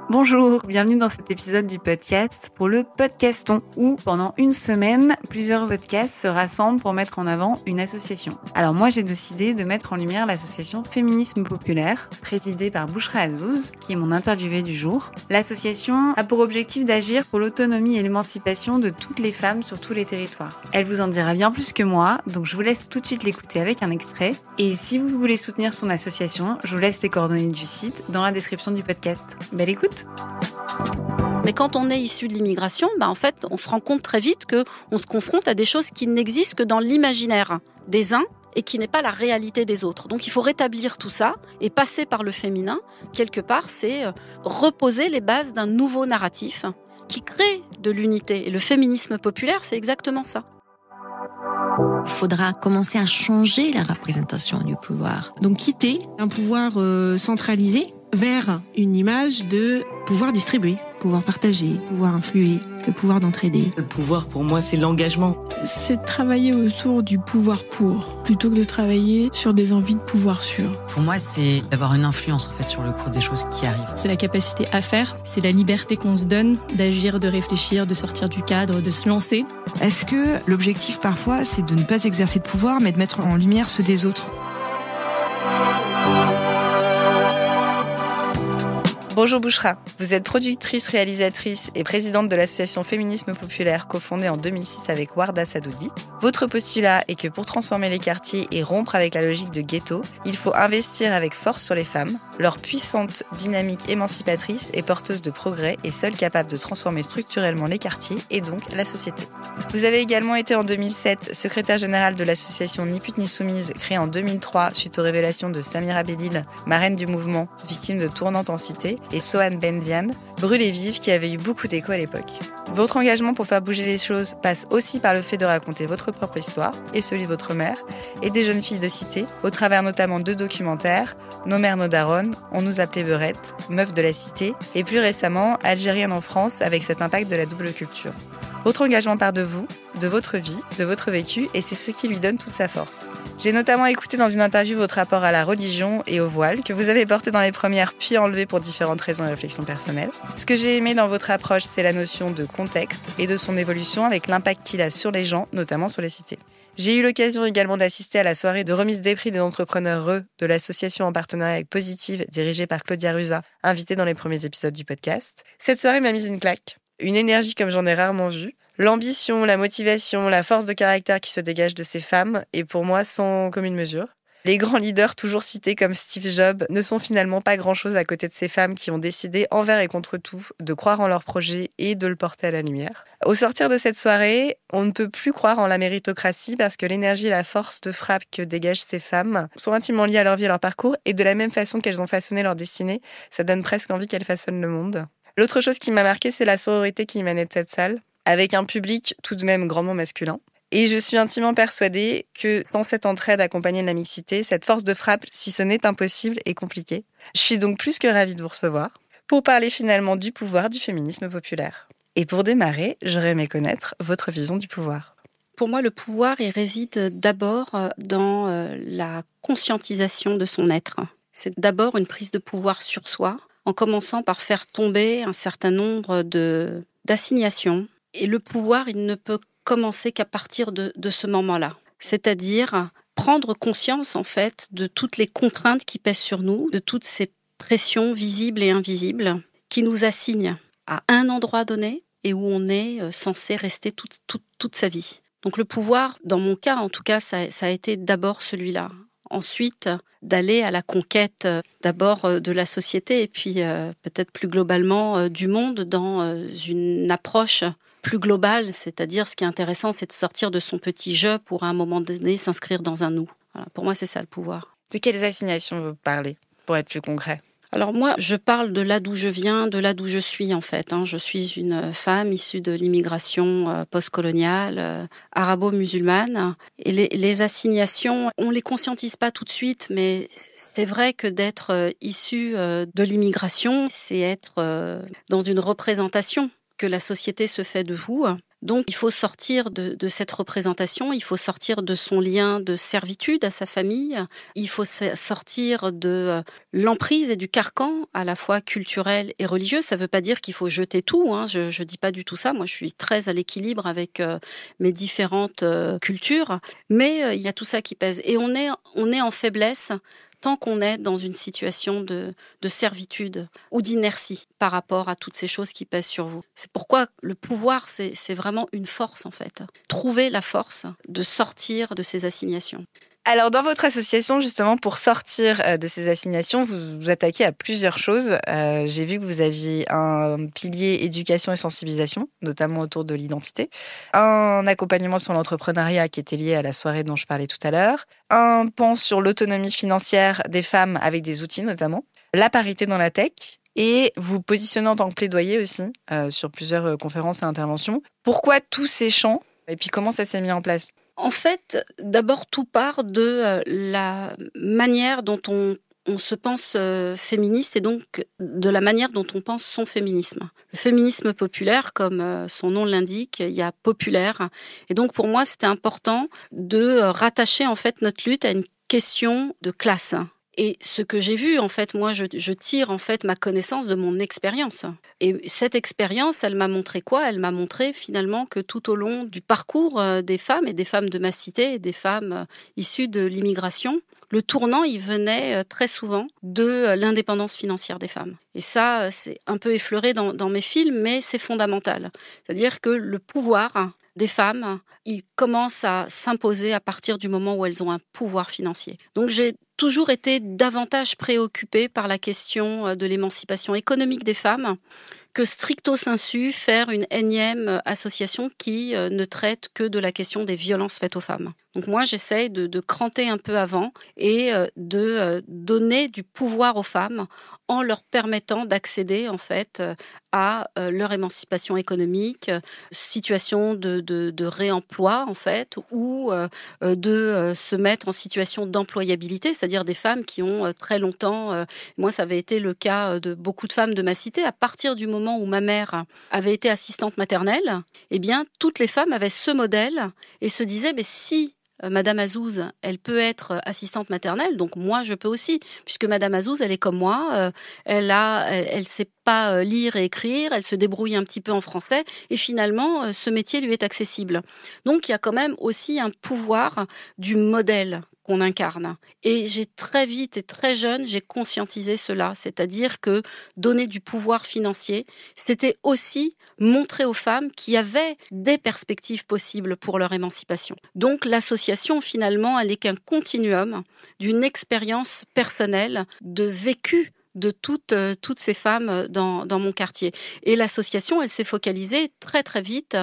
Bonjour, bienvenue dans cet épisode du podcast pour le Podcaston, où pendant une semaine, plusieurs podcasts se rassemblent pour mettre en avant une association. Alors moi j'ai décidé de mettre en lumière l'association Féminisme Populaire, présidée par Bouchra Azouz, qui est mon interviewée du jour. L'association a pour objectif d'agir pour l'autonomie et l'émancipation de toutes les femmes sur tous les territoires. Elle vous en dira bien plus que moi, donc je vous laisse tout de suite l'écouter avec un extrait. Et si vous voulez soutenir son association, je vous laisse les coordonnées du site dans la description du podcast. Belle écoute! Mais quand on est issu de l'immigration, en fait, on se rend compte très vite qu'on se confronte à des choses qui n'existent que dans l'imaginaire des uns et qui n'est pas la réalité des autres. Donc il faut rétablir tout ça et passer par le féminin. Quelque part, c'est reposer les bases d'un nouveau narratif qui crée de l'unité. Et le féminisme populaire, c'est exactement ça. Il faudra commencer à changer la représentation du pouvoir. Donc quitter un pouvoir centralisé vers une image de pouvoir distribuer, pouvoir partager, pouvoir influer, le pouvoir d'entraider. Le pouvoir, pour moi, c'est l'engagement. C'est de travailler autour du pouvoir pour, plutôt que de travailler sur des envies de pouvoir sur. Pour moi, c'est d'avoir une influence, en fait, sur le cours des choses qui arrivent. C'est la capacité à faire, c'est la liberté qu'on se donne d'agir, de réfléchir, de sortir du cadre, de se lancer. Est-ce que l'objectif, parfois, c'est de ne pas exercer de pouvoir, mais de mettre en lumière ceux des autres ? Bonjour Bouchra, vous êtes productrice, réalisatrice et présidente de l'association Féminisme Populaire cofondée en 2006 avec Warda Sadoudi. Votre postulat est que pour transformer les quartiers et rompre avec la logique de ghetto, il faut investir avec force sur les femmes, leur puissante dynamique émancipatrice et porteuse de progrès et seule capable de transformer structurellement les quartiers et donc la société. Vous avez également été en 2007 secrétaire générale de l'association Ni pute ni soumise créée en 2003 suite aux révélations de Samira Belil, marraine du mouvement, victime de tournante en cité, et Sohan Benziane, brûlée vive qui avait eu beaucoup d'écho à l'époque. Votre engagement pour faire bouger les choses passe aussi par le fait de raconter votre propre histoire et celui de votre mère et des jeunes filles de cité, au travers notamment de documentaires, Nos mères, nos daronnes, On nous appelait Beurette, Meuf de la cité, et plus récemment Algérienne en France avec cet impact de la double culture. Votre engagement part de vous, de votre vie, de votre vécu, et c'est ce qui lui donne toute sa force. J'ai notamment écouté dans une interview votre rapport à la religion et au voile, que vous avez porté dans les premières, puis enlevé pour différentes raisons et réflexions personnelles. Ce que j'ai aimé dans votre approche, c'est la notion de contexte et de son évolution avec l'impact qu'il a sur les gens, notamment sur les cités. J'ai eu l'occasion également d'assister à la soirée de remise des prix des entrepreneurs de l'association en partenariat avec Positive, dirigée par Claudia Ruza, invitée dans les premiers épisodes du podcast. Cette soirée m'a mise une claque. Une énergie comme j'en ai rarement vu. L'ambition, la motivation, la force de caractère qui se dégage de ces femmes est pour moi sans commune mesure. Les grands leaders toujours cités comme Steve Jobs ne sont finalement pas grand-chose à côté de ces femmes qui ont décidé envers et contre tout de croire en leur projet et de le porter à la lumière. Au sortir de cette soirée, on ne peut plus croire en la méritocratie parce que l'énergie et la force de frappe que dégagent ces femmes sont intimement liées à leur vie et leur parcours, et de la même façon qu'elles ont façonné leur destinée, ça donne presque envie qu'elles façonnent le monde. L'autre chose qui m'a marquée, c'est la sororité qui émanait de cette salle, avec un public tout de même grandement masculin. Et je suis intimement persuadée que sans cette entraide accompagnée de la mixité, cette force de frappe, si ce n'est impossible, est compliquée. Je suis donc plus que ravie de vous recevoir pour parler finalement du pouvoir du féminisme populaire. Et pour démarrer, j'aurais aimé connaître votre vision du pouvoir. Pour moi, le pouvoir, il réside d'abord dans la conscientisation de son être. C'est d'abord une prise de pouvoir sur soi, en commençant par faire tomber un certain nombre d'assignations. Et le pouvoir, il ne peut commencer qu'à partir de ce moment-là. C'est-à-dire prendre conscience, en fait, de toutes les contraintes qui pèsent sur nous, de toutes ces pressions visibles et invisibles qui nous assignent à un endroit donné et où on est censé rester toute sa vie. Donc le pouvoir, dans mon cas, en tout cas, ça a été d'abord celui-là. Ensuite, d'aller à la conquête d'abord de la société et puis peut-être plus globalement du monde dans une approche plus globale, c'est-à-dire ce qui est intéressant, c'est de sortir de son petit jeu pour à un moment donné s'inscrire dans un nous. Voilà, pour moi, c'est ça le pouvoir. De quelles assignations vous parlez, pour être plus concret ? Alors moi, je parle de là d'où je viens, de là d'où je suis en fait. Je suis une femme issue de l'immigration postcoloniale, arabo-musulmane. Et les assignations, on les conscientise pas tout de suite, mais c'est vrai que d'être issue de l'immigration, c'est être dans une représentation que la société se fait de vous, Donc, il faut sortir de cette représentation, il faut sortir de son lien de servitude à sa famille, il faut sortir de l'emprise et du carcan, à la fois culturel et religieux. Ça ne veut pas dire qu'il faut jeter tout, hein. Je ne dis pas du tout ça. Moi, je suis très à l'équilibre avec mes différentes cultures, mais il y a tout ça qui pèse. Et on est en faiblesse tant qu'on est dans une situation de servitude ou d'inertie par rapport à toutes ces choses qui pèsent sur vous. C'est pourquoi le pouvoir, c'est vraiment une force en fait. Trouver la force de sortir de ces assignations. Alors, dans votre association, justement, pour sortir de ces assignations, vous vous attaquez à plusieurs choses. J'ai vu que vous aviez un pilier éducation et sensibilisation, notamment autour de l'identité. Un accompagnement sur l'entrepreneuriat qui était lié à la soirée dont je parlais tout à l'heure. Un pan sur l'autonomie financière des femmes avec des outils, notamment. La parité dans la tech. Et vous positionnez en tant que plaidoyer aussi sur plusieurs conférences et interventions. Pourquoi tous ces champs? Et puis, comment ça s'est mis en place? En fait, d'abord, tout part de la manière dont on se pense féministe et donc de la manière dont on pense son féminisme. Le féminisme populaire, comme son nom l'indique, il y a populaire. Et donc, pour moi, c'était important de rattacher en fait notre lutte à une question de classe. Et ce que j'ai vu, en fait, moi, je tire en fait ma connaissance de mon expérience. Et cette expérience, elle m'a montré quoi? Elle m'a montré finalement que tout au long du parcours des femmes, et des femmes de ma cité, et des femmes issues de l'immigration, le tournant, il venait très souvent de l'indépendance financière des femmes. Et ça, c'est un peu effleuré dans mes films, mais c'est fondamental. C'est-à-dire que le pouvoir des femmes, il commence à s'imposer à partir du moment où elles ont un pouvoir financier. Donc j'ai toujours été davantage préoccupée par la question de l'émancipation économique des femmes que stricto sensu faire une énième association qui ne traite que de la question des violences faites aux femmes. Donc moi, j'essaye de cranter un peu avant et de donner du pouvoir aux femmes en leur permettant d'accéder en fait à leur émancipation économique, situation de réemploi en fait, ou de se mettre en situation d'employabilité, c'est-à-dire des femmes qui ont très longtemps, moi ça avait été le cas de beaucoup de femmes de ma cité, à partir du moment où ma mère avait été assistante maternelle, eh bien toutes les femmes avaient ce modèle et se disaient mais si Madame Azouz, elle peut être assistante maternelle, donc moi je peux aussi, puisque Madame Azouz, elle est comme moi, elle sait pas lire et écrire, elle se débrouille un petit peu en français, et finalement ce métier lui est accessible. Donc il y a quand même aussi un pouvoir du modèle qu'on incarne. Et j'ai très vite et très jeune, j'ai conscientisé cela, c'est-à-dire que donner du pouvoir financier, c'était aussi montrer aux femmes qu'il y avait des perspectives possibles pour leur émancipation. Donc l'association, finalement, elle n'est qu'un continuum d'une expérience personnelle, de vécu de toutes ces femmes dans mon quartier. Et l'association, elle s'est focalisée très très vite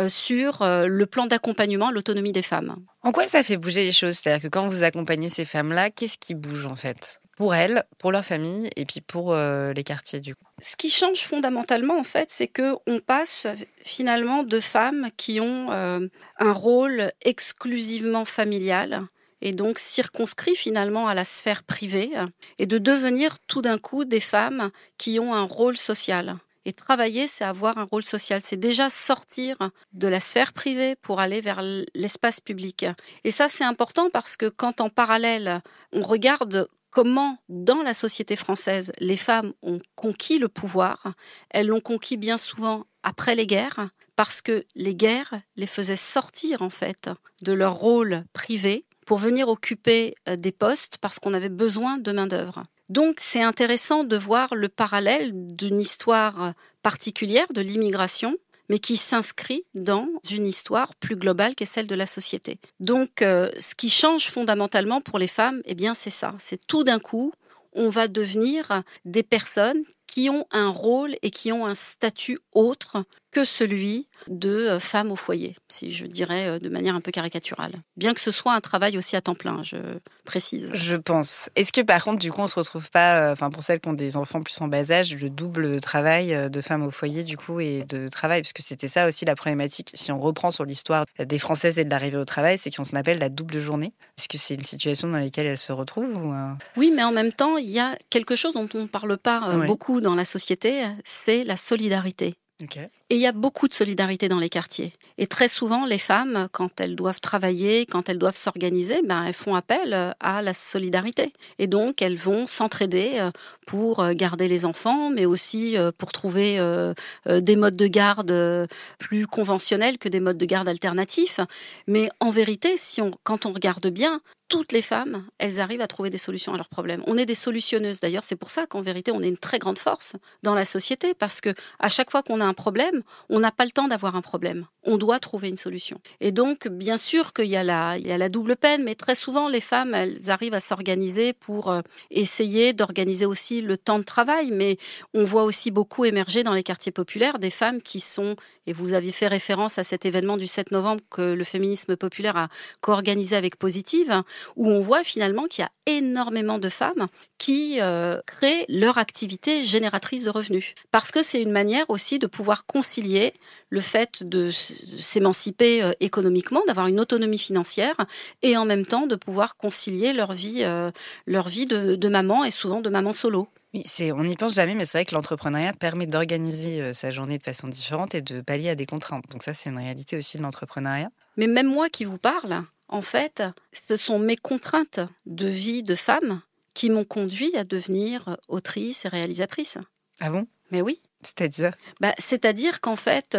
sur le plan d'accompagnement à l'autonomie des femmes. En quoi ça fait bouger les choses? C'est-à-dire que quand vous accompagnez ces femmes-là, qu'est-ce qui bouge en fait? Pour elles, pour leur famille et puis pour les quartiers du coup. Ce qui change fondamentalement en fait, c'est qu'on passe finalement de femmes qui ont un rôle exclusivement familial et donc circonscrit finalement à la sphère privée, et de devenir tout d'un coup des femmes qui ont un rôle social. Et travailler, c'est avoir un rôle social, c'est déjà sortir de la sphère privée pour aller vers l'espace public. Et ça, c'est important parce que quand en parallèle, on regarde comment, dans la société française, les femmes ont conquis le pouvoir, elles l'ont conquis bien souvent après les guerres, parce que les guerres les faisaient sortir en fait de leur rôle privé pour venir occuper des postes parce qu'on avait besoin de main-d'œuvre. Donc, c'est intéressant de voir le parallèle d'une histoire particulière de l'immigration, mais qui s'inscrit dans une histoire plus globale qu'est celle de la société. Donc, ce qui change fondamentalement pour les femmes, eh bien, c'est ça. C'est tout d'un coup, on va devenir des personnes qui ont un rôle et qui ont un statut autre que celui de femme au foyer, si je dirais de manière un peu caricaturale. Bien que ce soit un travail aussi à temps plein, je précise. Je pense. Est-ce que par contre, du coup, on se retrouve pas, pour celles qui ont des enfants plus en bas âge, le double travail de femme au foyer, du coup, et de travail, parce que c'était ça aussi la problématique. Si on reprend sur l'histoire des Françaises et de l'arrivée au travail, c'est qu'on appelle la double journée. Est-ce que c'est une situation dans laquelle elles se retrouvent ou... Oui, mais en même temps, il y a quelque chose dont on ne parle pas beaucoup dans la société, c'est la solidarité. Okay. Et il y a beaucoup de solidarité dans les quartiers. Et très souvent, les femmes, quand elles doivent travailler, quand elles doivent s'organiser, elles font appel à la solidarité. Et donc, elles vont s'entraider pour garder les enfants, mais aussi pour trouver des modes de garde plus conventionnels que des modes de garde alternatifs. Mais en vérité, quand on regarde bien, toutes les femmes, elles arrivent à trouver des solutions à leurs problèmes. On est des solutionneuses. D'ailleurs, c'est pour ça qu'en vérité, on est une très grande force dans la société, parce que à chaque fois qu'on a un problème, on n'a pas le temps d'avoir un problème. On doit trouver une solution. Et donc, bien sûr qu'il y a la double peine, mais très souvent, les femmes, elles arrivent à s'organiser pour essayer d'organiser aussi le temps de travail. Mais on voit aussi beaucoup émerger dans les quartiers populaires des femmes qui sont, et vous aviez fait référence à cet événement du 7 novembre que le féminisme populaire a co-organisé avec Positive, où on voit finalement qu'il y a énormément de femmes qui créent leur activité génératrice de revenus. Parce que c'est une manière aussi de pouvoir concilier le fait de s'émanciper économiquement, d'avoir une autonomie financière, et en même temps de pouvoir concilier leur vie de maman, et souvent de maman solo. Oui, on n'y pense jamais, mais c'est vrai que l'entrepreneuriat permet d'organiser sa journée de façon différente et de pallier à des contraintes. Donc ça, c'est une réalité aussi de l'entrepreneuriat. Mais même moi qui vous parle, en fait, ce sont mes contraintes de vie de femme qui m'ont conduit à devenir autrice et réalisatrice. Ah bon ? Mais oui. C'est-à-dire ? C'est-à-dire qu'en fait,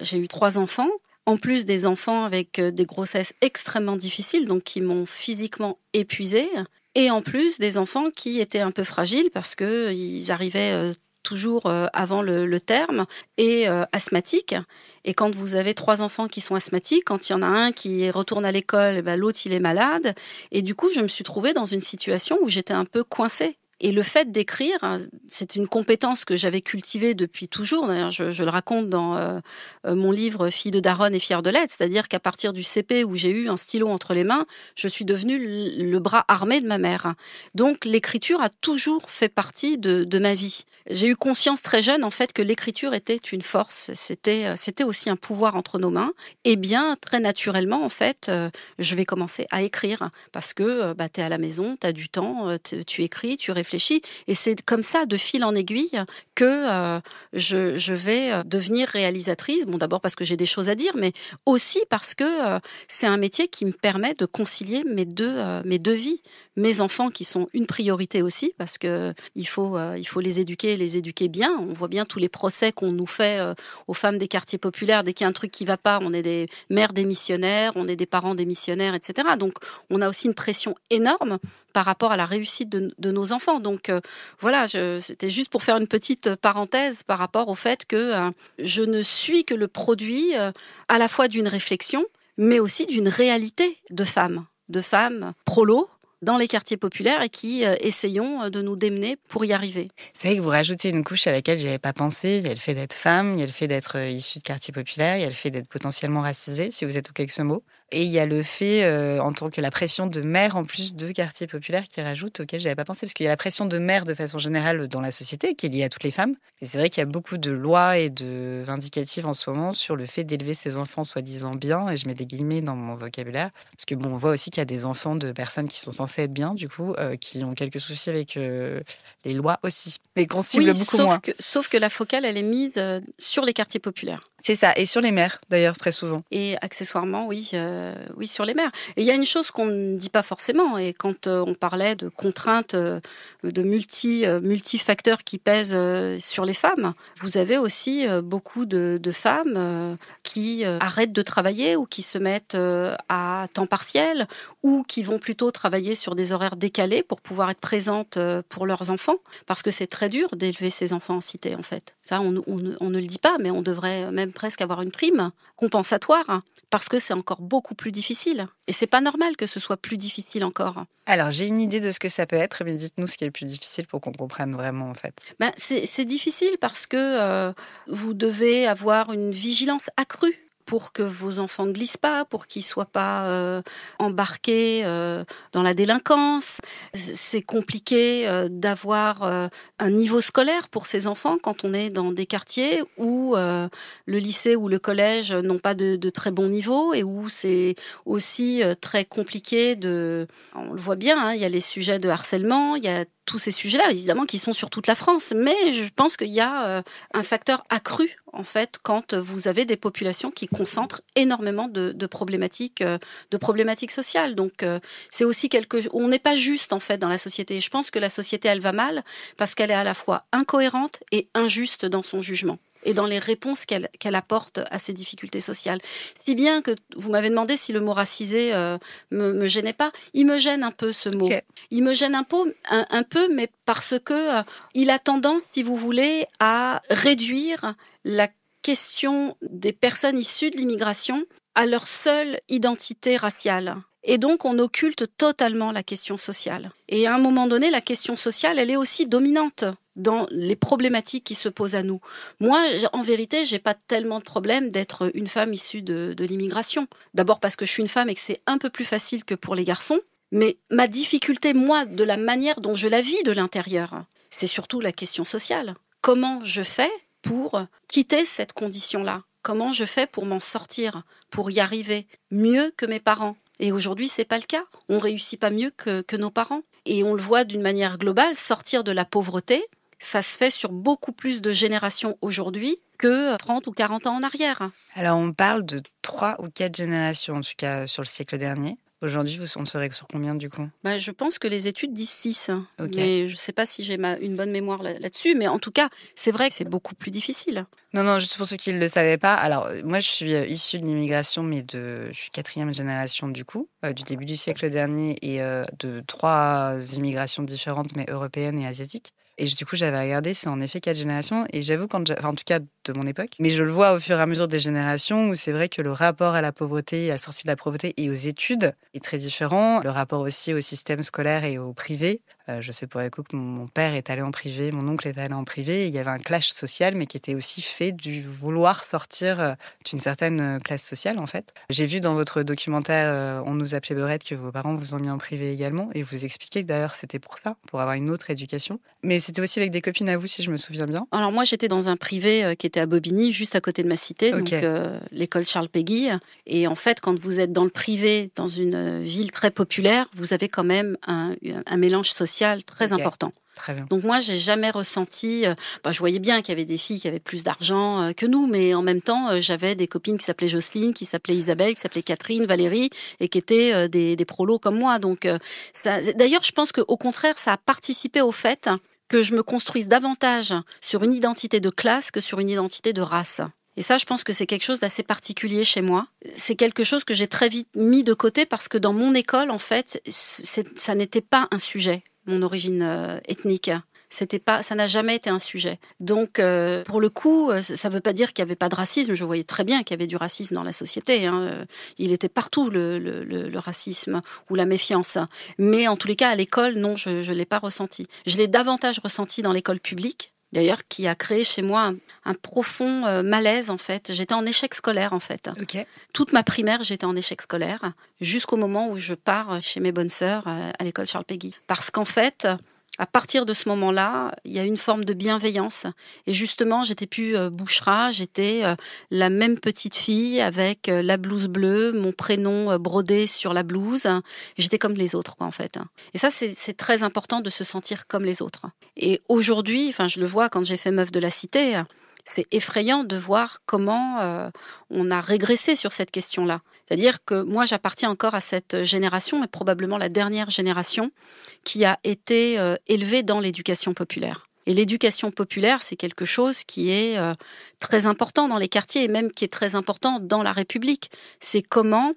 j'ai eu 3 enfants, en plus des enfants avec des grossesses extrêmement difficiles, donc qui m'ont physiquement épuisée, et en plus des enfants qui étaient un peu fragiles parce qu'ils arrivaient toujours avant le terme, et asthmatiques. Et quand vous avez 3 enfants qui sont asthmatiques, quand il y en a un qui retourne à l'école, l'autre il est malade. Et du coup, je me suis trouvée dans une situation où j'étais un peu coincée. Et le fait d'écrire, c'est une compétence que j'avais cultivée depuis toujours. D'ailleurs, je le raconte dans mon livre « Fille de daronne et fière de l'être », c'est-à-dire qu'à partir du CP où j'ai eu un stylo entre les mains, je suis devenue le bras armé de ma mère. Donc, l'écriture a toujours fait partie de ma vie. J'ai eu conscience très jeune, en fait, que l'écriture était une force. C'était aussi un pouvoir entre nos mains. Et bien, très naturellement, en fait, je vais commencer à écrire parce que t'es à la maison, t'as du temps, tu écris, tu réfléchis. Et c'est comme ça, de fil en aiguille, que je vais devenir réalisatrice. Bon, d'abord parce que j'ai des choses à dire, mais aussi parce que c'est un métier qui me permet de concilier mes deux vies. Mes enfants qui sont une priorité aussi, parce que il faut les éduquer bien. On voit bien tous les procès qu'on nous fait aux femmes des quartiers populaires. Dès qu'il y a un truc qui va pas, on est des mères démissionnaires, on est des parents démissionnaires, etc. Donc, on a aussi une pression énorme par rapport à la réussite de nos enfants. Donc, voilà, c'était juste pour faire une petite parenthèse par rapport au fait que je ne suis que le produit à la fois d'une réflexion, mais aussi d'une réalité de femmes prolos, dans les quartiers populaires, et qui essayons de nous démener pour y arriver. C'est vrai que vous rajoutez une couche à laquelle je n'avais pas pensé. Il y a le fait d'être femme, il y a le fait d'être issue de quartiers populaires, il y a le fait d'être potentiellement racisée, si vous êtes OK avec ce mot. Et il y a le fait, en tant que la pression de mère, en plus de quartiers populaires, qui rajoute, auquel je n'avais pas pensé, parce qu'il y a la pression de mère de façon générale dans la société, qui est liée à toutes les femmes. Et c'est vrai qu'il y a beaucoup de lois et de vindicatives en ce moment sur le fait d'élever ses enfants soi-disant bien, et je mets des guillemets dans mon vocabulaire, parce que on voit aussi qu'il y a des enfants de personnes qui sont censées être bien, du coup, qui ont quelques soucis avec les lois aussi, mais qu'on cible beaucoup moins. Sauf que la focale, elle est mise sur les quartiers populaires. C'est ça, et sur les mères, d'ailleurs, très souvent. Et accessoirement, oui, sur les mères. Et il y a une chose qu'on ne dit pas forcément, et quand on parlait de contraintes, de multifacteurs qui pèsent sur les femmes, vous avez aussi beaucoup de femmes qui arrêtent de travailler ou qui se mettent à temps partiel, ou qui vont plutôt travailler sur des horaires décalés pour pouvoir être présentes pour leurs enfants, parce que c'est très dur d'élever ses enfants en cité, en fait. Ça, on ne le dit pas, mais on devrait même presque avoir une prime compensatoire, parce que c'est encore beaucoup plus difficile. Et c'est pas normal que ce soit plus difficile encore. Alors, j'ai une idée de ce que ça peut être, mais dites-nous ce qui est le plus difficile pour qu'on comprenne vraiment, en fait. C'est difficile parce que vous devez avoir une vigilance accrue pour que vos enfants ne glissent pas, pour qu'ils ne soient pas embarqués dans la délinquance. C'est compliqué d'avoir un niveau scolaire pour ces enfants quand on est dans des quartiers où le lycée ou le collège n'ont pas de très bon niveau, et où c'est aussi très compliqué on le voit bien, il y a les sujets de harcèlement, il y a tous ces sujets-là, évidemment, qui sont sur toute la France. Mais je pense qu'il y a un facteur accru, en fait, quand vous avez des populations qui concentrent énormément de problématiques sociales. Donc, c'est aussi on n'est pas juste, en fait, dans la société. Je pense que la société, elle va mal parce qu'elle est à la fois incohérente et injuste dans son jugement et dans les réponses qu'elle apporte à ces difficultés sociales. Si bien que vous m'avez demandé si le mot racisé me gênait pas. Il me gêne un peu, ce mot. Okay. Il me gêne un peu, mais parce que il a tendance, si vous voulez, à réduire la question des personnes issues de l'immigration à leur seule identité raciale. Et donc, on occulte totalement la question sociale. Et à un moment donné, la question sociale, elle est aussi dominante dans les problématiques qui se posent à nous. Moi, en vérité, j'ai pas tellement de problème d'être une femme issue de l'immigration. D'abord parce que je suis une femme et que c'est un peu plus facile que pour les garçons. Mais ma difficulté, moi, de la manière dont je la vis de l'intérieur, c'est surtout la question sociale. Comment je fais pour quitter cette condition-là ? Comment je fais pour m'en sortir, pour y arriver mieux que mes parents ? Et aujourd'hui, c'est pas le cas. On réussit pas mieux que nos parents. Et on le voit d'une manière globale, sortir de la pauvreté, ça se fait sur beaucoup plus de générations aujourd'hui que 30 ou 40 ans en arrière. Alors, on parle de 3 ou 4 générations, en tout cas sur le siècle dernier. Aujourd'hui, on serait sur combien du coup ? Je pense que les études disent 6. Okay. Mais je ne sais pas si j'ai une bonne mémoire là-dessus. Mais en tout cas, c'est vrai que c'est beaucoup plus difficile. Non, juste pour ceux qui ne le savaient pas. Alors, moi, je suis issue de l'immigration, mais je suis 4e génération du coup, du début du siècle dernier et de 3 immigrations différentes, mais européennes et asiatiques. Et du coup, j'avais regardé, c'est en effet 4 générations. Et j'avoue, en tout cas de mon époque, mais je le vois au fur et à mesure des générations où c'est vrai que le rapport à la pauvreté, à la sortie de la pauvreté et aux études est très différent. Le rapport aussi au système scolaire et au privé. Je sais pour le coup que mon père est allé en privé, mon oncle est allé en privé. Et il y avait un clash social, mais qui était aussi fait du vouloir sortir d'une certaine classe sociale, en fait. J'ai vu dans votre documentaire On nous appelait Beurette que vos parents vous ont mis en privé également. Et vous expliquez que d'ailleurs, c'était pour ça, pour avoir une autre éducation. Mais c'était aussi avec des copines à vous, si je me souviens bien. Alors moi, j'étais dans un privé qui était à Bobigny, juste à côté de ma cité, okay. Donc l'école Charles Péguy. Et en fait, quand vous êtes dans le privé, dans une ville très populaire, vous avez quand même un mélange social très important. Très bien. Donc moi, j'ai jamais ressenti... je voyais bien qu'il y avait des filles qui avaient plus d'argent que nous, mais en même temps, j'avais des copines qui s'appelaient Jocelyne, qui s'appelaient Isabelle, qui s'appelaient Catherine, Valérie, et qui étaient des prolos comme moi. Donc, d'ailleurs, je pense qu'au contraire, ça a participé au fait que je me construise davantage sur une identité de classe que sur une identité de race. Et ça, je pense que c'est quelque chose d'assez particulier chez moi. C'est quelque chose que j'ai très vite mis de côté parce que dans mon école, en fait, ça n'était pas un sujet, mon origine ethnique. Ça n'a jamais été un sujet. Donc, pour le coup, ça ne veut pas dire qu'il n'y avait pas de racisme. Je voyais très bien qu'il y avait du racisme dans la société. Il était partout, le racisme ou la méfiance. Mais en tous les cas, à l'école, non, je ne l'ai pas ressenti. Je l'ai davantage ressenti dans l'école publique. D'ailleurs, qui a créé chez moi un profond malaise, en fait. J'étais en échec scolaire, en fait. Okay. Toute ma primaire, j'étais en échec scolaire, jusqu'au moment où je pars chez mes bonnes sœurs à l'école Charles Péguy. Parce qu'en fait, à partir de ce moment-là, il y a une forme de bienveillance. Et justement, j'étais plus Bouchra, j'étais la même petite fille avec la blouse bleue, mon prénom brodé sur la blouse. J'étais comme les autres, quoi, en fait. Et ça, c'est très important de se sentir comme les autres. Et aujourd'hui, je le vois quand j'ai fait Meuf de la Cité, c'est effrayant de voir comment on a régressé sur cette question-là. C'est-à-dire que moi, j'appartiens encore à cette génération, et probablement la dernière génération, qui a été élevée dans l'éducation populaire. Et l'éducation populaire, c'est quelque chose qui est très important dans les quartiers, et même qui est très important dans la République. C'est comment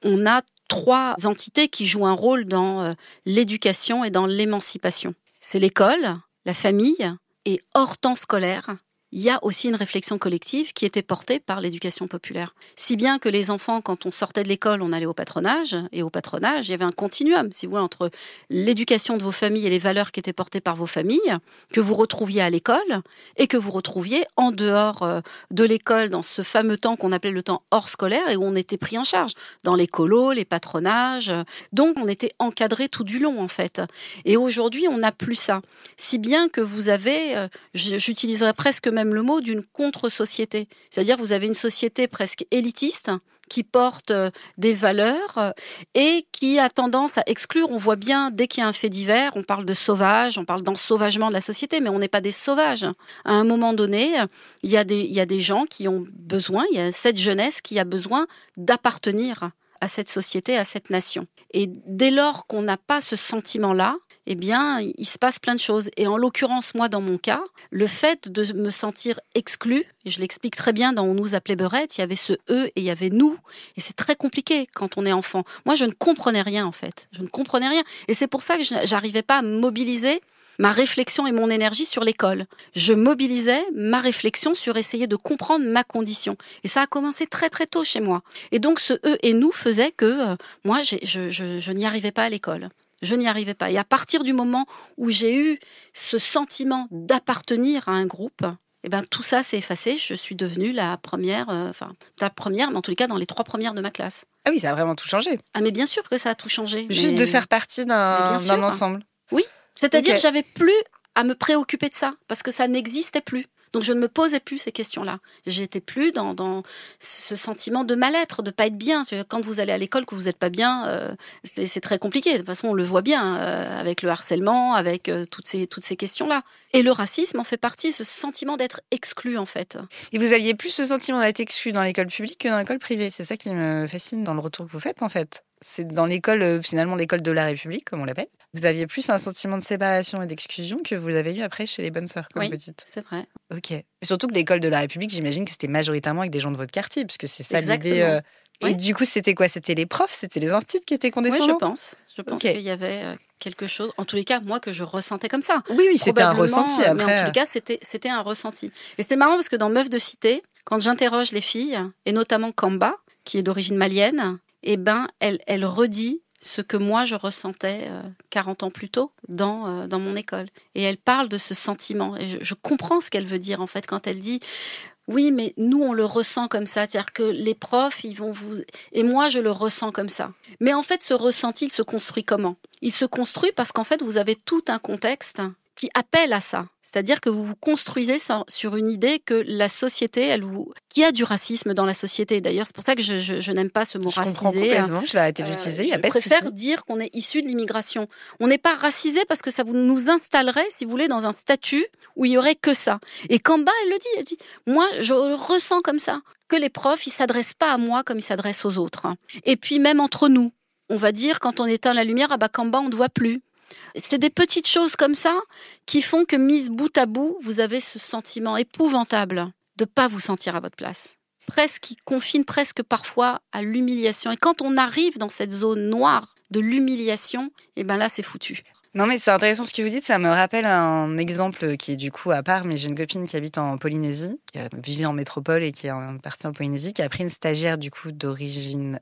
on a 3 entités qui jouent un rôle dans l'éducation et dans l'émancipation. C'est l'école, la famille, et hors temps scolaire, il y a aussi une réflexion collective qui était portée par l'éducation populaire. Si bien que les enfants, quand on sortait de l'école, on allait au patronage, et au patronage, il y avait un continuum, si vous voulez, entre l'éducation de vos familles et les valeurs qui étaient portées par vos familles, que vous retrouviez à l'école, et que vous retrouviez en dehors de l'école, dans ce fameux temps qu'on appelait le temps hors scolaire, et où on était pris en charge, dans les colos, les patronages. Donc, on était encadré tout du long, en fait. Et aujourd'hui, on n'a plus ça. Si bien que vous avez, j'utiliserais presque même le mot d'une contre-société. C'est-à-dire vous avez une société presque élitiste qui porte des valeurs et qui a tendance à exclure. On voit bien, dès qu'il y a un fait divers, on parle de sauvage, on parle d'ensauvagement de la société, mais on n'est pas des sauvages. À un moment donné, il y a des gens qui ont besoin, il y a cette jeunesse qui a besoin d'appartenir à cette société, à cette nation. Et dès lors qu'on n'a pas ce sentiment-là, eh bien, il se passe plein de choses. Et en l'occurrence, moi, dans mon cas, le fait de me sentir exclue, et je l'explique très bien dans On nous appelait Beurette, il y avait ce « eux » et il y avait « nous ». Et c'est très compliqué quand on est enfant. Moi, je ne comprenais rien, en fait. Je ne comprenais rien. Et c'est pour ça que je n'arrivais pas à mobiliser ma réflexion et mon énergie sur l'école. Je mobilisais ma réflexion sur essayer de comprendre ma condition. Et ça a commencé très très tôt chez moi. Et donc ce « eux » et « nous » faisait que moi, je n'y arrivais pas à l'école. Je n'y arrivais pas. Et à partir du moment où j'ai eu ce sentiment d'appartenir à un groupe, eh ben, tout ça s'est effacé. Je suis devenue la première, mais en tous les cas dans les 3 premières de ma classe. Ah oui, ça a vraiment tout changé. Ah mais bien sûr que ça a tout changé. Juste de faire partie d'un ensemble. Oui, c'est-à-dire que j'avais plus à me préoccuper de ça, parce que ça n'existait plus. Donc je ne me posais plus ces questions-là. J'étais plus dans ce sentiment de mal-être, de pas être bien. Quand vous allez à l'école, que vous n'êtes pas bien, c'est très compliqué. De toute façon, on le voit bien avec le harcèlement, avec toutes ces questions-là. Et le racisme en fait partie, ce sentiment d'être exclu en fait. Et vous aviez plus ce sentiment d'être exclu dans l'école publique que dans l'école privée. C'est ça qui me fascine dans le retour que vous faites en fait. C'est dans l'école, finalement, l'école de la République, comme on l'appelle. Vous aviez plus un sentiment de séparation et d'exclusion que vous l'avez eu après chez les bonnes sœurs, comme vous dites. C'est vrai. Ok. Et surtout que l'école de la République, j'imagine que c'était majoritairement avec des gens de votre quartier, puisque c'est ça Exactement. l'idée. Oui. Et du coup, c'était quoi? C'était les profs? C'était les instituts qui étaient condescendants? Oui, je pense. Je pense qu'il y avait quelque chose, en tous les cas, moi, que je ressentais comme ça. Oui, c'était un ressenti après. Mais en tous les cas, c'était un ressenti. Et c'est marrant parce que dans Meuf de Cité, quand j'interroge les filles, et notamment Kamba, qui est d'origine malienne, eh ben, elle redit ce que moi je ressentais 40 ans plus tôt dans mon école. Et elle parle de ce sentiment. Et je comprends ce qu'elle veut dire en fait quand elle dit oui, mais nous on le ressent comme ça. C'est-à-dire que les profs, ils vont vous... Et moi je le ressens comme ça. Mais en fait ce ressenti, il se construit comment? Il se construit parce qu'en fait vous avez tout un contexte qui appelle à ça. C'est-à-dire que vous vous construisez sur une idée que la société, qu'il y a du racisme dans la société. D'ailleurs, c'est pour ça que je n'aime pas ce mot racisé. Je comprends complètement, je vais arrêter de l'utiliser. Je préfère dire qu'on est issu de l'immigration. On n'est pas racisé parce que ça nous installerait, si vous voulez, dans un statut où il n'y aurait que ça. Et Kamba, elle dit, moi, je ressens comme ça, que les profs, ils ne s'adressent pas à moi comme ils s'adressent aux autres. Et puis même entre nous, on va dire, quand on éteint la lumière, Kamba, on ne te voit plus. C'est des petites choses comme ça qui font que, mises bout à bout, vous avez ce sentiment épouvantable de ne pas vous sentir à votre place. Qui confine presque parfois à l'humiliation. Et quand on arrive dans cette zone noire de l'humiliation, eh ben là, c'est foutu. Non, mais c'est intéressant ce que vous dites. Ça me rappelle un exemple qui est du coup à part, mais j'ai une copine qui habite en Polynésie, qui a vécu en métropole et qui est partie en Polynésie, qui a pris une stagiaire du coup d'origine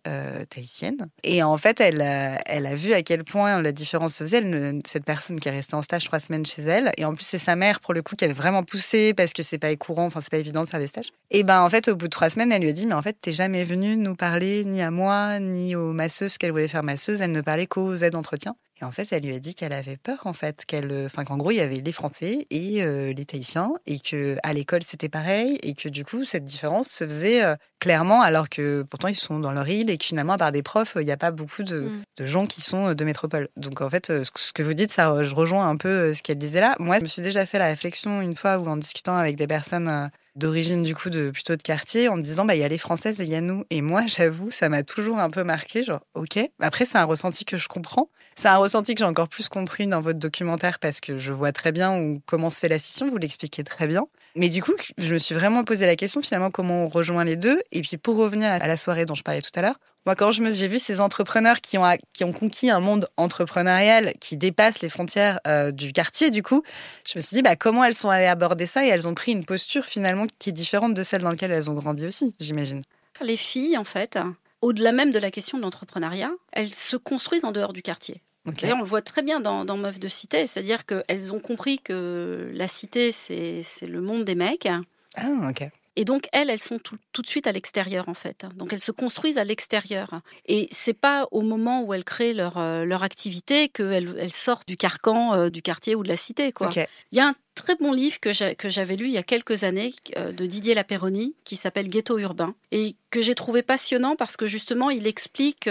tahitienne. Et en fait, elle a vu à quel point la différence se faisait. Cette personne qui est restée en stage 3 semaines chez elle, et en plus c'est sa mère pour le coup qui avait vraiment poussé parce que c'est pas courant, enfin c'est pas évident de faire des stages. Et ben en fait, au bout de 3 semaines, elle lui a dit mais en fait t'es jamais venue nous parler ni à moi ni aux masseuses qu'elle voulait faire masseuse. Elle ne parlait qu'aux aides d'entretien. Et en fait, elle lui a dit qu'elle avait peur, en fait, qu'en gros, il y avait les Français et les Tahitiens, et qu'à l'école, c'était pareil, et que du coup, cette différence se faisait clairement, alors que pourtant, ils sont dans leur île, et que finalement, à part des profs, il n'y a pas beaucoup de gens qui sont de métropole. Donc, en fait, ce que vous dites, ça, je rejoins un peu ce qu'elle disait là. Moi, je me suis déjà fait la réflexion une fois, où en discutant avec des personnes d'origine, du coup, plutôt de quartier, en me disant, il y a les Françaises et il y a nous. Et moi, j'avoue, ça m'a toujours un peu marqué, genre, ok. Après, c'est un ressenti que je comprends. C'est un ressenti que j'ai encore plus compris dans votre documentaire parce que je vois très bien comment se fait la scission, vous l'expliquez très bien. Mais du coup, je me suis vraiment posé la question, finalement, comment on rejoint les deux. Et puis, pour revenir à la soirée dont je parlais tout à l'heure, moi, quand j'ai vu ces entrepreneurs qui ont conquis un monde entrepreneurial qui dépasse les frontières du quartier, du coup, je me suis dit, comment elles sont allées aborder ça et elles ont pris une posture, finalement, qui est différente de celle dans laquelle elles ont grandi aussi, j'imagine. Les filles, en fait, au-delà même de la question de l'entrepreneuriat, elles se construisent en dehors du quartier. Okay. D'ailleurs, on le voit très bien dans Meuf de Cité, c'est-à-dire qu'elles ont compris que la cité, c'est le monde des mecs. Ah, ok. Et donc, elles sont tout de suite à l'extérieur, en fait. Donc, elles se construisent à l'extérieur. Et c'est pas au moment où elles créent leur activité qu'elles sortent du carcan du quartier ou de la cité, quoi. Okay. Il y a un très bon livre que j'avais lu il y a quelques années de Didier Lapéronie qui s'appelle Ghetto urbain et que j'ai trouvé passionnant parce que justement il explique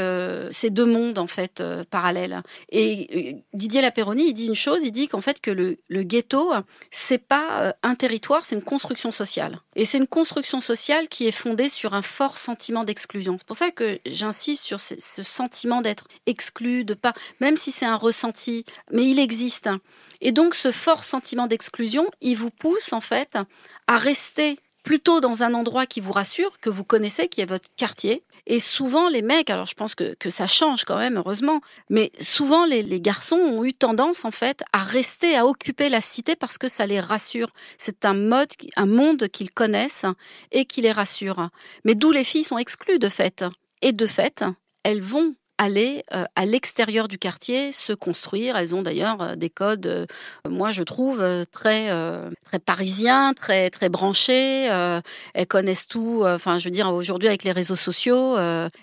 ces deux mondes en fait parallèles. Et Didier Lapéronie, il dit une chose, il dit qu'en fait que le ghetto, c'est pas un territoire, c'est une construction sociale. Et c'est une construction sociale qui est fondée sur un fort sentiment d'exclusion. C'est pour ça que j'insiste sur ce sentiment d'être exclu, de pas, même si c'est un ressenti, mais il existe. Et donc ce fort sentiment d'exclusion, il vous pousse en fait à rester plutôt dans un endroit qui vous rassure, que vous connaissez, qui est votre quartier. Et souvent, les mecs, alors je pense que ça change quand même, heureusement, mais souvent, les garçons ont eu tendance, en fait, à rester, à occuper la cité parce que ça les rassure. C'est un monde qu'ils connaissent et qui les rassure. Mais d'où les filles sont exclues, de fait. Et de fait, elles vont aller à l'extérieur du quartier se construire. Elles ont d'ailleurs des codes, moi je trouve, très parisiens, très branchés. Elles connaissent tout, je veux dire, aujourd'hui avec les réseaux sociaux,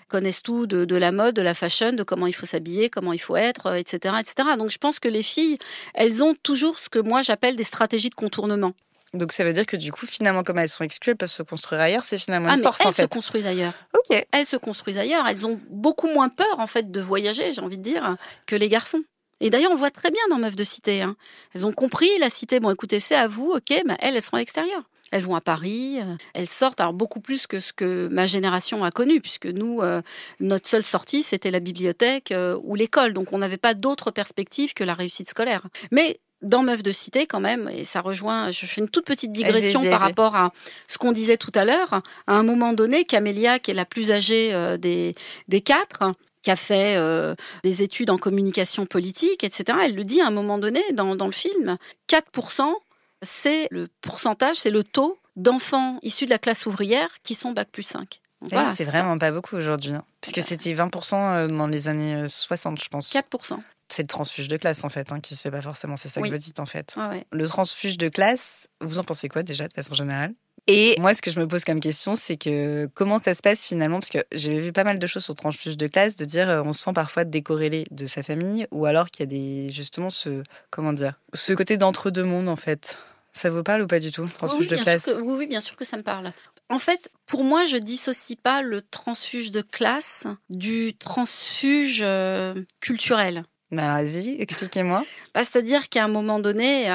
connaissent tout de la mode, de la fashion, de comment il faut s'habiller, comment il faut être, etc., etc. Donc je pense que les filles, elles ont toujours ce que moi j'appelle des stratégies de contournement. Donc ça veut dire que du coup, finalement, comme elles sont exclues, elles peuvent se construire ailleurs. C'est finalement une force, en fait. Elles se construisent ailleurs. Ok. Elles se construisent ailleurs. Elles ont beaucoup moins peur, en fait, de voyager, j'ai envie de dire, que les garçons. Et d'ailleurs, on le voit très bien dans Meufs de Cité. Hein. Elles ont compris la cité. Bon, écoutez, c'est à vous. Ok, elles sont à l'extérieur. Elles vont à Paris. Elles sortent, alors beaucoup plus que ce que ma génération a connu, puisque nous, notre seule sortie, c'était la bibliothèque ou l'école. Donc, on n'avait pas d'autre perspective que la réussite scolaire. Mais dans Meufs de Cité, quand même, et ça rejoint, je fais une toute petite digression par rapport à ce qu'on disait tout à l'heure. À un moment donné, Camélia, qui est la plus âgée des quatre, qui a fait des études en communication politique, etc., elle le dit à un moment donné dans le film, 4%, c'est le pourcentage, c'est le taux d'enfants issus de la classe ouvrière qui sont Bac+5. Donc, voilà, c'est vraiment pas beaucoup aujourd'hui, hein, puisque c'était 20% dans les années 60, je pense. 4%. C'est le transfuge de classe, en fait, qui se fait pas forcément. C'est ça que vous dites, en fait. Ouais. Le transfuge de classe, vous en pensez quoi, déjà, de façon générale ? Et moi, ce que je me pose comme question, c'est que comment ça se passe, finalement ? Parce que j'ai vu pas mal de choses sur le transfuge de classe, de dire on se sent parfois décorrélé de sa famille, ou alors qu'il y a justement ce côté d'entre-deux mondes, en fait. Ça vous parle ou pas du tout, le transfuge de classe ? Oui, bien sûr que ça me parle. En fait, pour moi, je dissocie pas le transfuge de classe du transfuge culturel. Alors, allez-y, expliquez-moi. C'est-à-dire qu'à un moment donné,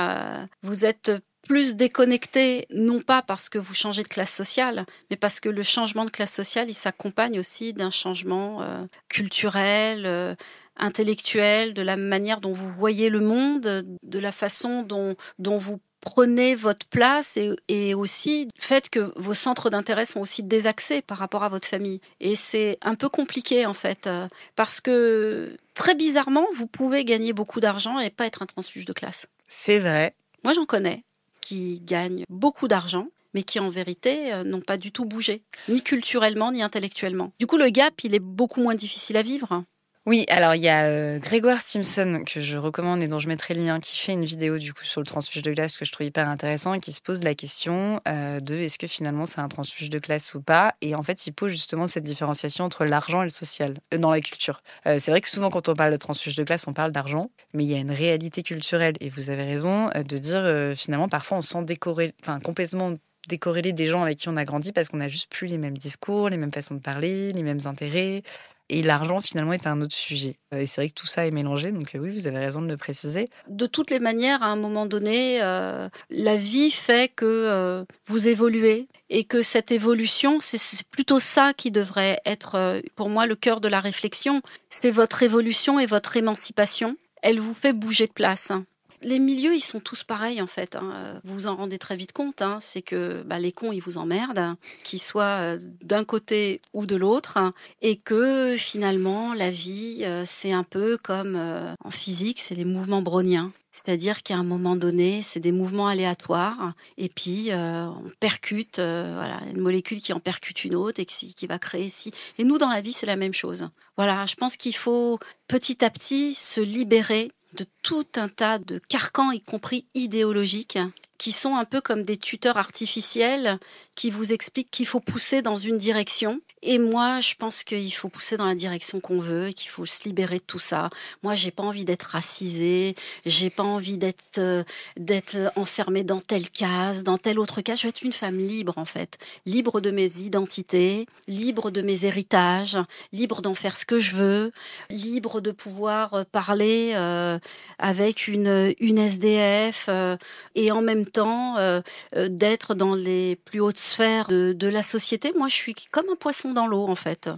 vous êtes plus déconnecté, non pas parce que vous changez de classe sociale, mais parce que le changement de classe sociale, il s'accompagne aussi d'un changement culturel, intellectuel, de la manière dont vous voyez le monde, de la façon dont vous prenez votre place et aussi le fait que vos centres d'intérêt sont aussi désaxés par rapport à votre famille. Et c'est un peu compliqué en fait, parce que très bizarrement, vous pouvez gagner beaucoup d'argent et pas être un transfuge de classe. C'est vrai. Moi, j'en connais qui gagnent beaucoup d'argent, mais qui en vérité n'ont pas du tout bougé, ni culturellement, ni intellectuellement. Du coup, le gap, il est beaucoup moins difficile à vivre. Oui, alors il y a Grégoire Simpson, que je recommande et dont je mettrai le lien, qui fait une vidéo du coup sur le transfuge de classe que je trouve hyper intéressant et qui se pose la question de est-ce que finalement c'est un transfuge de classe ou pas. Et en fait, il pose justement cette différenciation entre l'argent et le social dans la culture. C'est vrai que souvent quand on parle de transfuge de classe, on parle d'argent, mais il y a une réalité culturelle et vous avez raison de dire finalement parfois on se sent complètement décorrélé des gens avec qui on a grandi parce qu'on n'a juste plus les mêmes discours, les mêmes façons de parler, les mêmes intérêts. Et l'argent, finalement, est un autre sujet. Et c'est vrai que tout ça est mélangé, donc oui, vous avez raison de le préciser. De toutes les manières, à un moment donné, la vie fait que vous évoluez et que cette évolution, c'est plutôt ça qui devrait être, pour moi, le cœur de la réflexion. C'est votre évolution et votre émancipation. Elle vous fait bouger de place. Les milieux, ils sont tous pareils en fait. Vous vous en rendez très vite compte. C'est que les cons, ils vous emmerdent, qu'ils soient d'un côté ou de l'autre, et que finalement, la vie, c'est un peu comme en physique, c'est les mouvements browniens. C'est-à-dire qu'à un moment donné, c'est des mouvements aléatoires, et puis on percute, une molécule qui en percute une autre et qui va créer ci. Et nous, dans la vie, c'est la même chose. Voilà, je pense qu'il faut petit à petit se libérer de tout un tas de carcans, y compris idéologiques, qui sont un peu comme des tuteurs artificiels qui vous expliquent qu'il faut pousser dans une direction Et moi, je pense qu'il faut pousser dans la direction qu'on veut, qu'il faut se libérer de tout ça. Moi, j'ai pas envie d'être racisée, j'ai pas envie d'être enfermée dans telle case, dans telle autre case. Je veux être une femme libre, en fait. Libre de mes identités, libre de mes héritages, libre d'en faire ce que je veux, libre de pouvoir parler avec une SDF et en même temps d'être dans les plus hautes sphères de la société. Moi, je suis comme un poisson dans l'eau, en fait.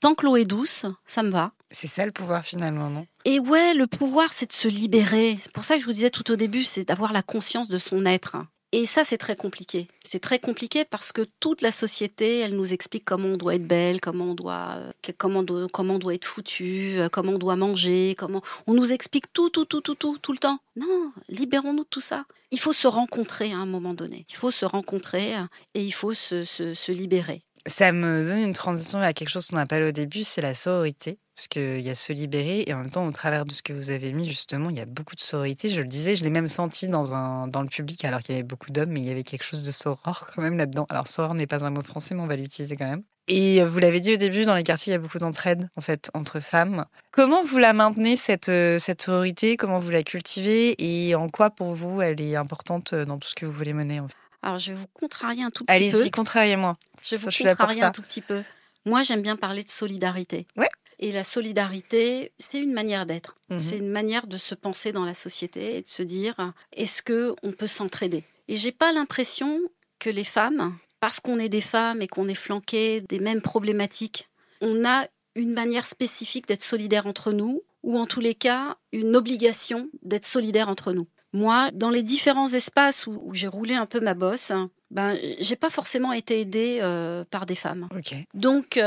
Tant que l'eau est douce, ça me va. C'est ça le pouvoir finalement, non ? Et ouais, le pouvoir, c'est de se libérer. C'est pour ça que je vous disais tout au début, c'est d'avoir la conscience de son être. Et ça, c'est très compliqué. C'est très compliqué parce que toute la société, elle nous explique comment on doit être belle, comment on doit être foutu, comment on doit manger, on nous explique tout le temps. Non, libérons-nous de tout ça. Il faut se rencontrer à un moment donné. Il faut se rencontrer et il faut se libérer. Ça me donne une transition vers quelque chose qu'on n'a pas parlé au début, c'est la sororité. Parce qu'il y a se libérer et en même temps, au travers de ce que vous avez mis, justement, il y a beaucoup de sororité. Je le disais, je l'ai même senti dans le public, alors qu'il y avait beaucoup d'hommes, mais il y avait quelque chose de soror quand même là-dedans. Alors, soror n'est pas un mot français, mais on va l'utiliser quand même. Et vous l'avez dit au début, dans les quartiers, il y a beaucoup d'entraide, en fait, entre femmes. Comment vous la maintenez, cette sororité ? Comment vous la cultivez ? Et en quoi, pour vous, elle est importante dans tout ce que vous voulez mener, en fait ? Alors, je vais vous contrarier un tout petit peu. Allez-y, contrariez-moi. Je vais vous contrarier un tout petit peu. Moi, j'aime bien parler de solidarité. Ouais. Et la solidarité, c'est une manière d'être. C'est une manière de se penser dans la société et de se dire, est-ce qu'on peut s'entraider ? Et j'ai pas l'impression que les femmes, parce qu'on est des femmes et qu'on est flanquées des mêmes problématiques, on a une manière spécifique d'être solidaires entre nous, ou en tous les cas, une obligation d'être solidaires entre nous. Moi, dans les différents espaces où j'ai roulé un peu ma bosse, j'ai pas forcément été aidée par des femmes. Okay. Donc,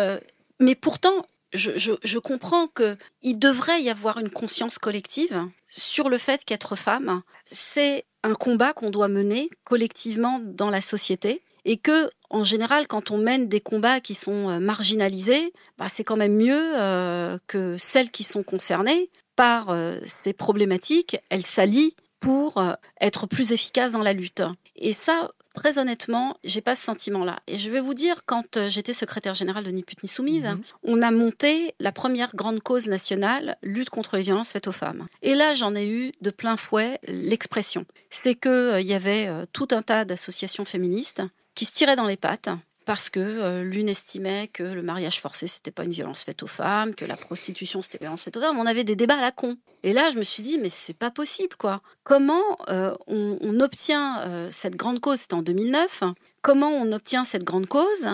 mais pourtant, je comprends qu'il devrait y avoir une conscience collective sur le fait qu'être femme, c'est un combat qu'on doit mener collectivement dans la société et que, en général, quand on mène des combats qui sont marginalisés, c'est quand même mieux que celles qui sont concernées par ces problématiques, elles s'allient pour être plus efficaces dans la lutte. Et ça, très honnêtement, j'ai pas ce sentiment-là. Et je vais vous dire, quand j'étais secrétaire générale de Ni Pute Ni Soumise, on a monté la première grande cause nationale, lutte contre les violences faites aux femmes. Et là, j'en ai eu de plein fouet l'expression. C'est qu'il y avait tout un tas d'associations féministes qui se tiraient dans les pattes parce que l'une estimait que le mariage forcé, c'était pas une violence faite aux femmes, que la prostitution, c'était une violence faite aux femmes. On avait des débats à la con. Et là, je me suis dit, mais c'est pas possible, quoi. Comment on obtient cette grande cause, c'était en 2009, comment on obtient cette grande cause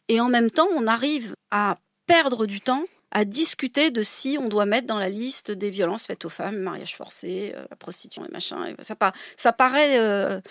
et en même temps, on arrive à perdre du temps à discuter de si on doit mettre dans la liste des violences faites aux femmes, le mariage forcé, la prostitution et machin. Ça paraît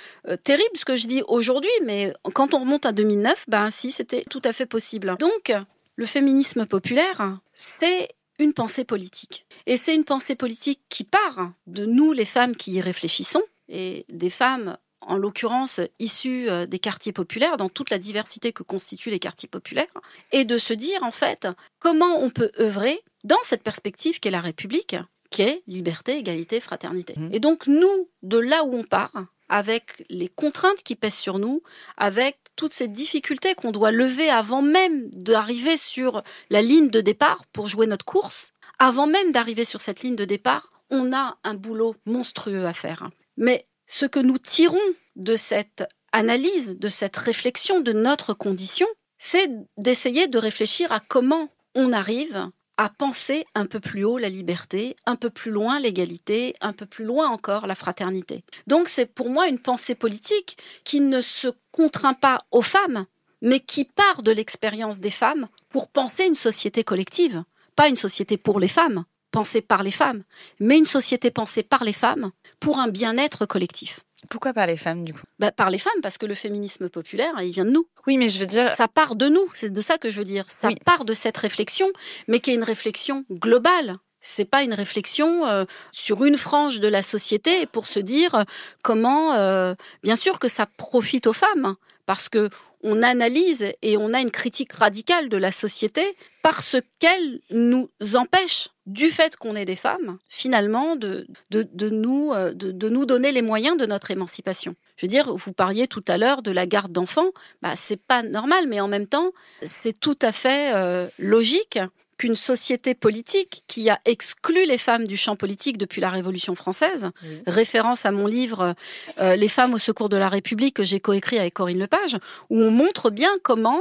terrible ce que je dis aujourd'hui, mais quand on remonte à 2009, si, c'était tout à fait possible. Donc, le féminisme populaire, c'est une pensée politique. Et c'est une pensée politique qui part de nous, les femmes qui y réfléchissons, et des femmes en l'occurrence issus des quartiers populaires, dans toute la diversité que constituent les quartiers populaires, et de se dire, en fait, comment on peut œuvrer dans cette perspective qu'est la République, qui est liberté, égalité, fraternité. Et donc, nous, de là où on part, avec les contraintes qui pèsent sur nous, avec toutes ces difficultés qu'on doit lever avant même d'arriver sur la ligne de départ pour jouer notre course, avant même d'arriver sur cette ligne de départ, on a un boulot monstrueux à faire. Mais ce que nous tirons de cette analyse, de cette réflexion de notre condition, c'est d'essayer de réfléchir à comment on arrive à penser un peu plus haut la liberté, un peu plus loin l'égalité, un peu plus loin encore la fraternité. Donc c'est pour moi une pensée politique qui ne se contraint pas aux femmes, mais qui part de l'expérience des femmes pour penser une société collective, pas une société pour les femmes, pensée par les femmes, mais une société pensée par les femmes pour un bien-être collectif. Pourquoi par les femmes, du coup ? Par les femmes, parce que le féminisme populaire, il vient de nous. Oui, mais je veux dire... Ça part de nous, c'est de ça que je veux dire. Ça part de cette réflexion, mais qui est une réflexion globale. C'est pas une réflexion sur une frange de la société pour se dire comment... bien sûr que ça profite aux femmes, parce que on analyse et on a une critique radicale de la société parce qu'elle nous empêche du fait qu'on est des femmes, finalement, de nous donner les moyens de notre émancipation. Je veux dire, vous parliez tout à l'heure de la garde d'enfants, c'est pas normal, mais en même temps, c'est tout à fait logique qu'une société politique qui a exclu les femmes du champ politique depuis la Révolution française, référence à mon livre « Les femmes au secours de la République » que j'ai coécrit avec Corinne Lepage, où on montre bien comment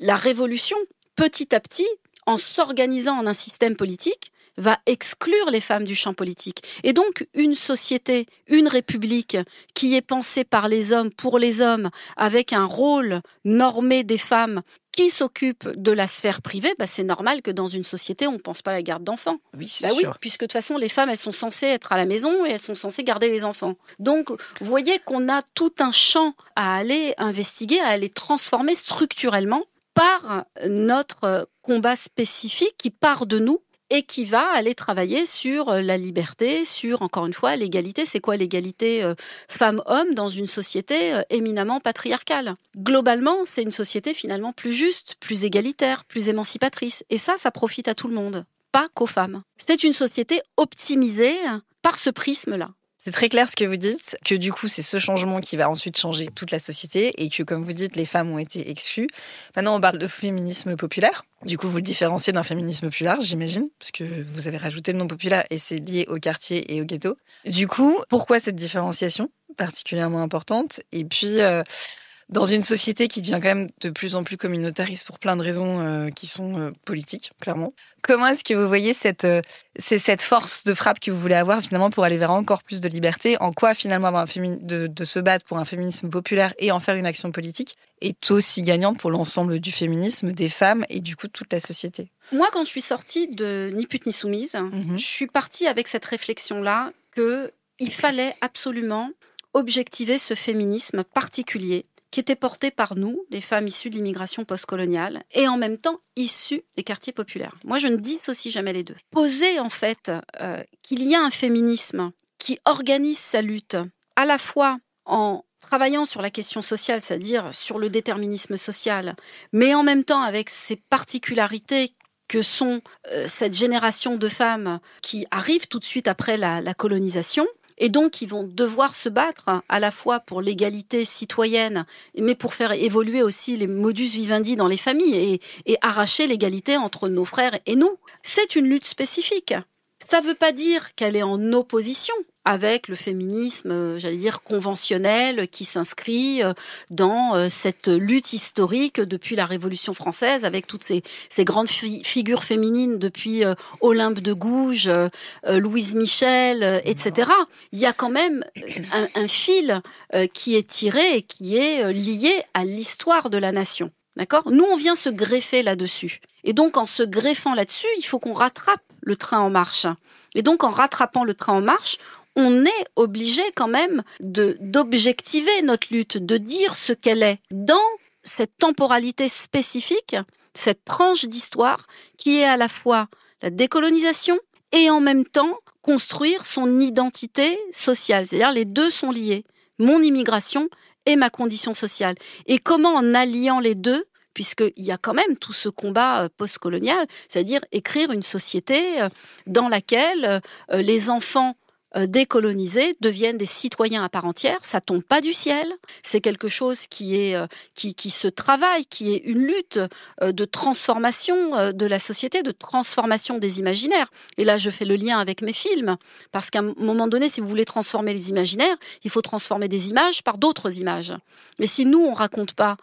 la Révolution, petit à petit, en s'organisant en un système politique, va exclure les femmes du champ politique. Et donc, une société, une république qui est pensée par les hommes, pour les hommes, avec un rôle normé des femmes qui s'occupent de la sphère privée, c'est normal que dans une société, on ne pense pas à la garde d'enfants. Oui, c'est sûr. Oui, puisque de toute façon, les femmes, elles sont censées être à la maison et elles sont censées garder les enfants. Donc, vous voyez qu'on a tout un champ à aller investiguer, à aller transformer structurellement par notre combat spécifique qui part de nous et qui va aller travailler sur la liberté, sur, encore une fois, l'égalité. C'est quoi l'égalité femmes-hommes dans une société éminemment patriarcale? Globalement, c'est une société finalement plus juste, plus égalitaire, plus émancipatrice. Et ça profite à tout le monde, pas qu'aux femmes. C'est une société optimisée par ce prisme-là. C'est très clair ce que vous dites, que du coup, c'est ce changement qui va ensuite changer toute la société et que, comme vous dites, les femmes ont été exclues. Maintenant, on parle de féminisme populaire. Du coup, vous le différenciez d'un féminisme plus large, j'imagine, parce que vous avez rajouté le nom populaire et c'est lié au quartier et au ghetto. Du coup, pourquoi cette différenciation particulièrement importante? Et puis, dans une société qui devient quand même de plus en plus communautariste pour plein de raisons qui sont politiques, clairement. Comment est-ce que vous voyez cette force de frappe que vous voulez avoir finalement pour aller vers encore plus de liberté? En quoi finalement avoir de se battre pour un féminisme populaire et en faire une action politique est aussi gagnante pour l'ensemble du féminisme, des femmes et du coup de toute la société? Moi, quand je suis sortie de Ni pute ni soumise, je suis partie avec cette réflexion-là qu'il fallait absolument objectiver ce féminisme particulier qui était porté par nous, les femmes issues de l'immigration postcoloniale, et en même temps issues des quartiers populaires. Moi, je ne dissocie jamais les deux. Poser, en fait, qu'il y a un féminisme qui organise sa lutte, à la fois en travaillant sur la question sociale, c'est-à-dire sur le déterminisme social, mais en même temps avec ses particularités que sont cette génération de femmes qui arrivent tout de suite après la colonisation, et donc ils vont devoir se battre à la fois pour l'égalité citoyenne, mais pour faire évoluer aussi les modus vivendi dans les familles et arracher l'égalité entre nos frères et nous. C'est une lutte spécifique. Ça ne veut pas dire qu'elle est en opposition avec le féminisme, j'allais dire, conventionnel, qui s'inscrit dans cette lutte historique depuis la Révolution française, avec toutes ces grandes figures féminines depuis Olympe de Gouges, Louise Michel, etc. Il y a quand même un fil qui est tiré et qui est lié à l'histoire de la nation. D'accord ? Nous, on vient se greffer là-dessus. Et donc, en se greffant là-dessus, il faut qu'on rattrape le train en marche. Et donc, en rattrapant le train en marche, on est obligé quand même d'objectiver notre lutte, de dire ce qu'elle est dans cette temporalité spécifique, cette tranche d'histoire qui est à la fois la décolonisation et en même temps construire son identité sociale. C'est-à-dire les deux sont liés, mon immigration et ma condition sociale. Et comment en alliant les deux, puisqu'il y a quand même tout ce combat postcolonial, c'est-à-dire écrire une société dans laquelle les enfants décolonisés deviennent des citoyens à part entière. Ça tombe pas du ciel. C'est quelque chose qui se travaille, qui est une lutte de transformation de la société, de transformation des imaginaires. Et là, je fais le lien avec mes films, parce qu'à un moment donné, si vous voulez transformer les imaginaires, il faut transformer des images par d'autres images. Mais si nous, on raconte pas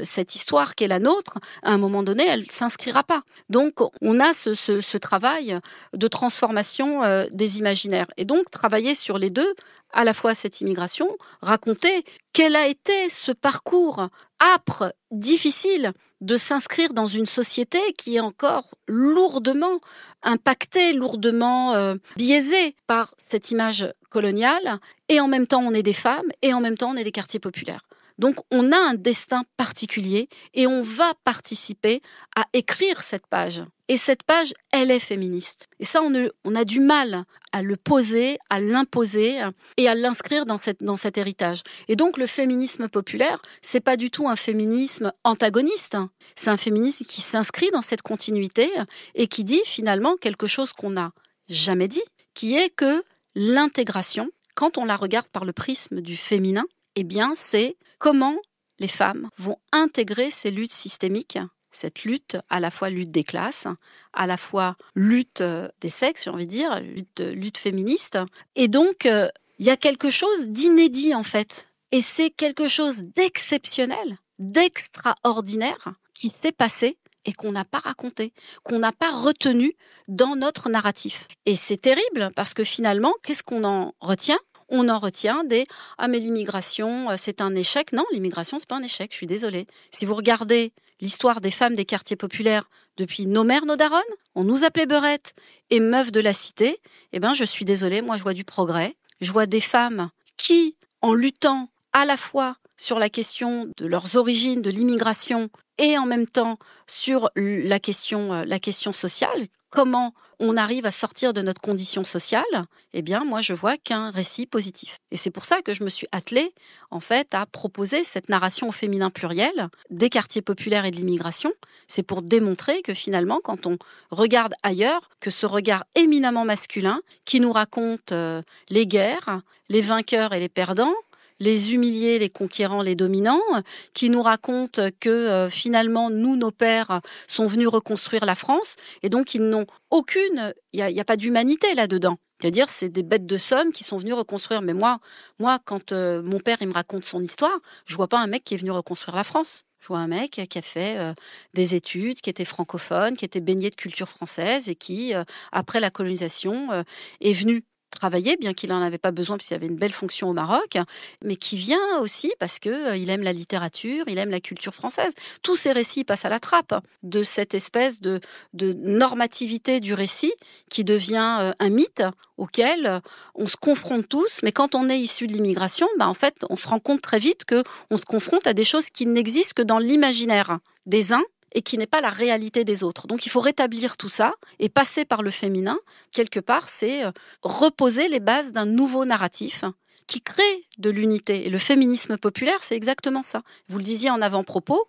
cette histoire qui est la nôtre, à un moment donné, elle s'inscrira pas. Donc, on a ce travail de transformation des imaginaires. Et donc, travailler sur les deux, à la fois cette immigration, raconter quel a été ce parcours âpre, difficile, de s'inscrire dans une société qui est encore lourdement impactée, lourdement biaisée par cette image coloniale, et en même temps on est des femmes, et en même temps on est des quartiers populaires. Donc on a un destin particulier et on va participer à écrire cette page. Et cette page, elle est féministe. Et ça, on a du mal à le poser, à l'imposer et à l'inscrire dans cet héritage. Et donc le féminisme populaire, c'est pas du tout un féminisme antagoniste. C'est un féminisme qui s'inscrit dans cette continuité et qui dit finalement quelque chose qu'on n'a jamais dit, qui est que l'intégration, quand on la regarde par le prisme du féminin, eh bien, c'est comment les femmes vont intégrer ces luttes systémiques, cette lutte, à la fois lutte des classes, à la fois lutte des sexes, j'ai envie de dire, lutte féministe. Et donc, il y a quelque chose d'inédit, en fait. Et c'est quelque chose d'exceptionnel, d'extraordinaire qui s'est passé et qu'on n'a pas raconté, qu'on n'a pas retenu dans notre narratif. Et c'est terrible, parce que finalement, qu'est-ce qu'on en retient ? On en retient mais l'immigration, c'est un échec. Non, l'immigration, c'est pas un échec, je suis désolée. Si vous regardez l'histoire des femmes des quartiers populaires depuis nos mères, nos daronnes, on nous appelait beurettes et meufs de la cité, je suis désolée, moi je vois du progrès. Je vois des femmes qui, en luttant à la fois sur la question de leurs origines, de l'immigration, et en même temps sur la question sociale, comment on arrive à sortir de notre condition sociale, moi je vois qu'un récit positif. Et c'est pour ça que je me suis attelée en fait à proposer cette narration au féminin pluriel des quartiers populaires et de l'immigration. C'est pour démontrer que finalement, quand on regarde ailleurs, que ce regard éminemment masculin qui nous raconte les guerres, les vainqueurs et les perdants, les humiliés, les conquérants, les dominants, qui nous racontent que finalement, nos pères sont venus reconstruire la France, et donc ils n'ont aucune, il n'y a pas d'humanité là-dedans. C'est-à-dire, c'est des bêtes de somme qui sont venus reconstruire. Mais moi quand mon père il me raconte son histoire, je vois pas un mec qui est venu reconstruire la France. Je vois un mec qui a fait des études, qui était francophone, qui était baigné de culture française et qui, après la colonisation, est venu travailler, bien qu'il n'en avait pas besoin puisqu'il avait une belle fonction au Maroc, mais qui vient aussi parce qu'il aime la littérature, il aime la culture française. Tous ces récits passent à la trappe de cette espèce de normativité du récit qui devient un mythe auquel on se confronte tous, mais quand on est issu de l'immigration, en fait, on se rend compte très vite qu'on se confronte à des choses qui n'existent que dans l'imaginaire des uns, et qui n'est pas la réalité des autres. Donc il faut rétablir tout ça et passer par le féminin. Quelque part, c'est reposer les bases d'un nouveau narratif qui crée de l'unité. Et le féminisme populaire, c'est exactement ça. Vous le disiez en avant-propos,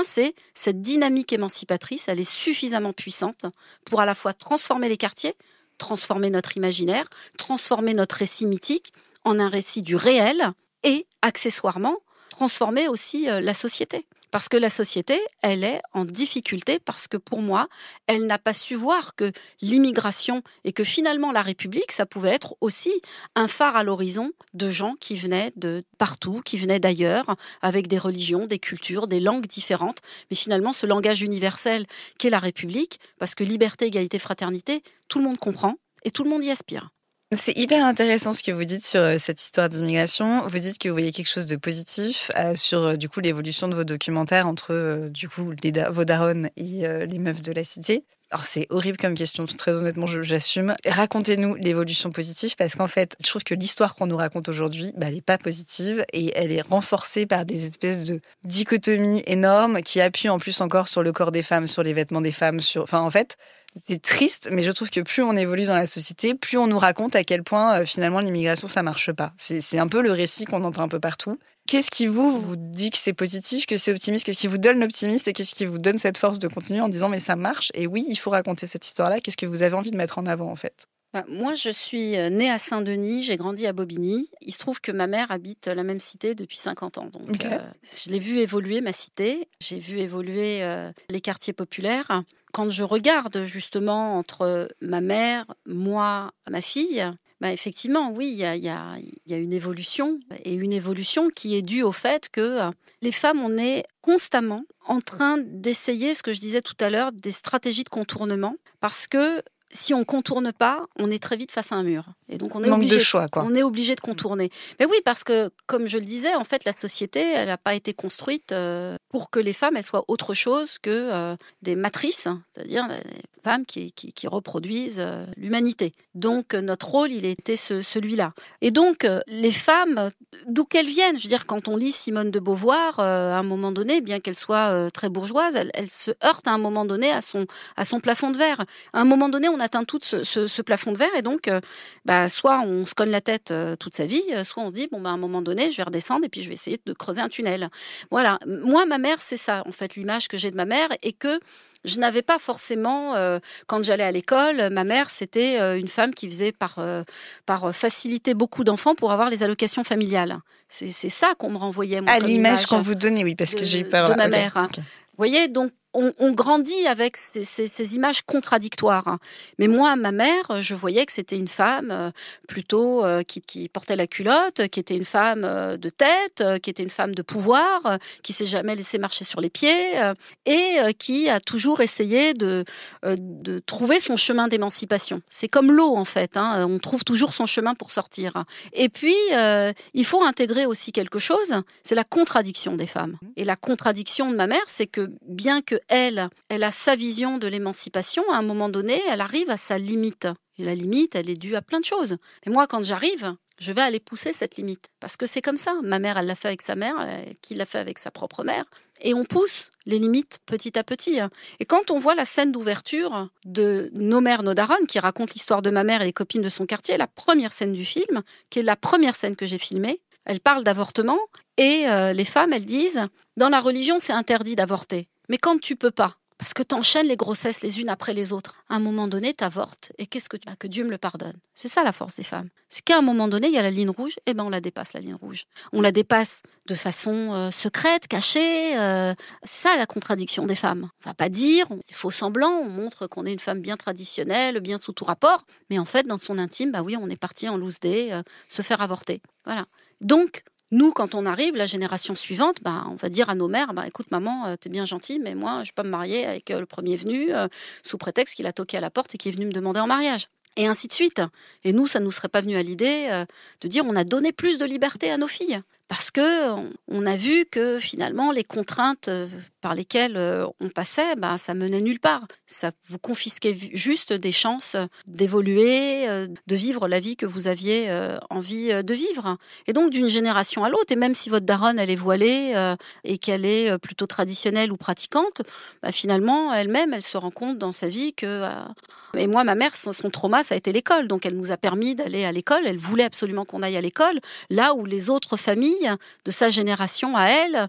c'est cette dynamique émancipatrice, elle est suffisamment puissante pour à la fois transformer les quartiers, transformer notre imaginaire, transformer notre récit mythique en un récit du réel et, accessoirement, transformer aussi la société. Parce que la société, elle est en difficulté parce que pour moi, elle n'a pas su voir que l'immigration et que finalement la République, ça pouvait être aussi un phare à l'horizon de gens qui venaient de partout, qui venaient d'ailleurs, avec des religions, des cultures, des langues différentes. Mais finalement, ce langage universel qu'est la République, parce que liberté, égalité, fraternité, tout le monde comprend et tout le monde y aspire. C'est hyper intéressant ce que vous dites sur cette histoire d'immigration. Vous dites que vous voyez quelque chose de positif sur du coup l'évolution de vos documentaires entre du coup vos daronnes et les meufs de la cité. Alors c'est horrible comme question, très honnêtement j'assume. Racontez-nous l'évolution positive parce qu'en fait je trouve que l'histoire qu'on nous raconte aujourd'hui, elle n'est pas positive et elle est renforcée par des espèces de dichotomies énormes qui appuient en plus encore sur le corps des femmes, sur les vêtements des femmes, en fait c'est triste, mais je trouve que plus on évolue dans la société, plus on nous raconte à quel point finalement l'immigration ça marche pas. C'est un peu le récit qu'on entend un peu partout. Qu'est-ce qui vous dit que c'est positif, que c'est optimiste, qu'est-ce qui vous donne l'optimisme et qu'est-ce qui vous donne cette force de continuer en disant mais ça marche et oui il faut raconter cette histoire-là. Qu'est-ce que vous avez envie de mettre en avant en fait? Moi, je suis née à Saint-Denis, j'ai grandi à Bobigny. Il se trouve que ma mère habite la même cité depuis 50 ans. Donc, je l'ai vu évoluer, ma cité. J'ai vu évoluer les quartiers populaires. Quand je regarde justement entre ma mère, moi, ma fille, effectivement, oui, il y a une évolution. Et une évolution qui est due au fait que les femmes, on est constamment en train d'essayer, ce que je disais tout à l'heure, des stratégies de contournement. Parce que si on contourne pas, on est très vite face à un mur. Et donc on est Manque de choix, quoi. On est obligé de contourner. Mais oui, parce que, comme je le disais, en fait, la société, elle n'a pas été construite pour que les femmes, elles soient autre chose que des matrices, c'est-à-dire des femmes qui reproduisent l'humanité. Donc notre rôle, il était celui-là. Et donc les femmes, d'où qu'elles viennent, je veux dire, quand on lit Simone de Beauvoir, à un moment donné, bien qu'elle soit très bourgeoise, elle se heurte à un moment donné à son plafond de verre. À un moment donné, on atteint tout ce plafond de verre et donc soit on se cogne la tête toute sa vie, soit on se dit à un moment donné, je vais redescendre et puis je vais essayer de creuser un tunnel. Voilà. Moi, ma mère, c'est ça, en fait, l'image que j'ai de ma mère et que je n'avais pas forcément, quand j'allais à l'école, ma mère, c'était une femme qui faisait par facilité beaucoup d'enfants pour avoir les allocations familiales. C'est ça qu'on me renvoyait. Moi, comme l'image qu'on vous donnait, oui, parce que j'ai eu peur. De ma mère. Okay. Vous voyez, donc, on grandit avec ces images contradictoires. Mais moi, ma mère, je voyais que c'était une femme plutôt qui portait la culotte, qui était une femme de tête, qui était une femme de pouvoir, qui s'est jamais laissée marcher sur les pieds et qui a toujours essayé de trouver son chemin d'émancipation. C'est comme l'eau, en fait. On trouve toujours son chemin pour sortir. Et puis, il faut intégrer aussi quelque chose, c'est la contradiction des femmes. Et la contradiction de ma mère, c'est que bien que elle a sa vision de l'émancipation, à un moment donné, elle arrive à sa limite. Et la limite, elle est due à plein de choses. Et moi, quand j'arrive, je vais aller pousser cette limite. Parce que c'est comme ça. Ma mère, elle l'a fait avec sa mère, qui l'a fait avec sa propre mère. Et on pousse les limites petit à petit. Et quand on voit la scène d'ouverture de Nos mères, nos daronnes, qui raconte l'histoire de ma mère et les copines de son quartier, la première scène du film, qui est la première scène que j'ai filmée, elle parle d'avortement et les femmes, elles disent « Dans la religion, c'est interdit d'avorter. Mais quand tu peux pas, parce que tu enchaînes les grossesses les unes après les autres, à un moment donné, tu avortes. Et qu'est-ce que que Dieu me le pardonne. C'est ça la force des femmes. C'est qu'à un moment donné, il y a la ligne rouge, et on la dépasse, la ligne rouge. On la dépasse de façon secrète, cachée. C'est ça la contradiction des femmes. On va pas dire, on fait faux semblant, on montre qu'on est une femme bien traditionnelle, bien sous tout rapport, mais en fait, dans son intime, on est parti en loose day, se faire avorter. Voilà. Donc, nous, quand on arrive, la génération suivante, on va dire à nos mères, écoute maman, t'es bien gentille, mais moi, je ne vais pas me marier avec le premier venu, sous prétexte qu'il a toqué à la porte et qu'il est venu me demander en mariage. Et ainsi de suite. Et nous, ça ne nous serait pas venu à l'idée de dire on a donné plus de liberté à nos filles. Parce qu'on a vu que finalement, les contraintes par lesquelles on passait, ça menait nulle part. Ça vous confisquait juste des chances d'évoluer, de vivre la vie que vous aviez envie de vivre. Et donc, d'une génération à l'autre, et même si votre daronne, elle est voilée et qu'elle est plutôt traditionnelle ou pratiquante, finalement, elle-même, elle se rend compte dans sa vie que... Et moi, ma mère, son trauma, ça a été l'école. Donc, elle nous a permis d'aller à l'école. Elle voulait absolument qu'on aille à l'école. Là où les autres familles de sa génération à elle,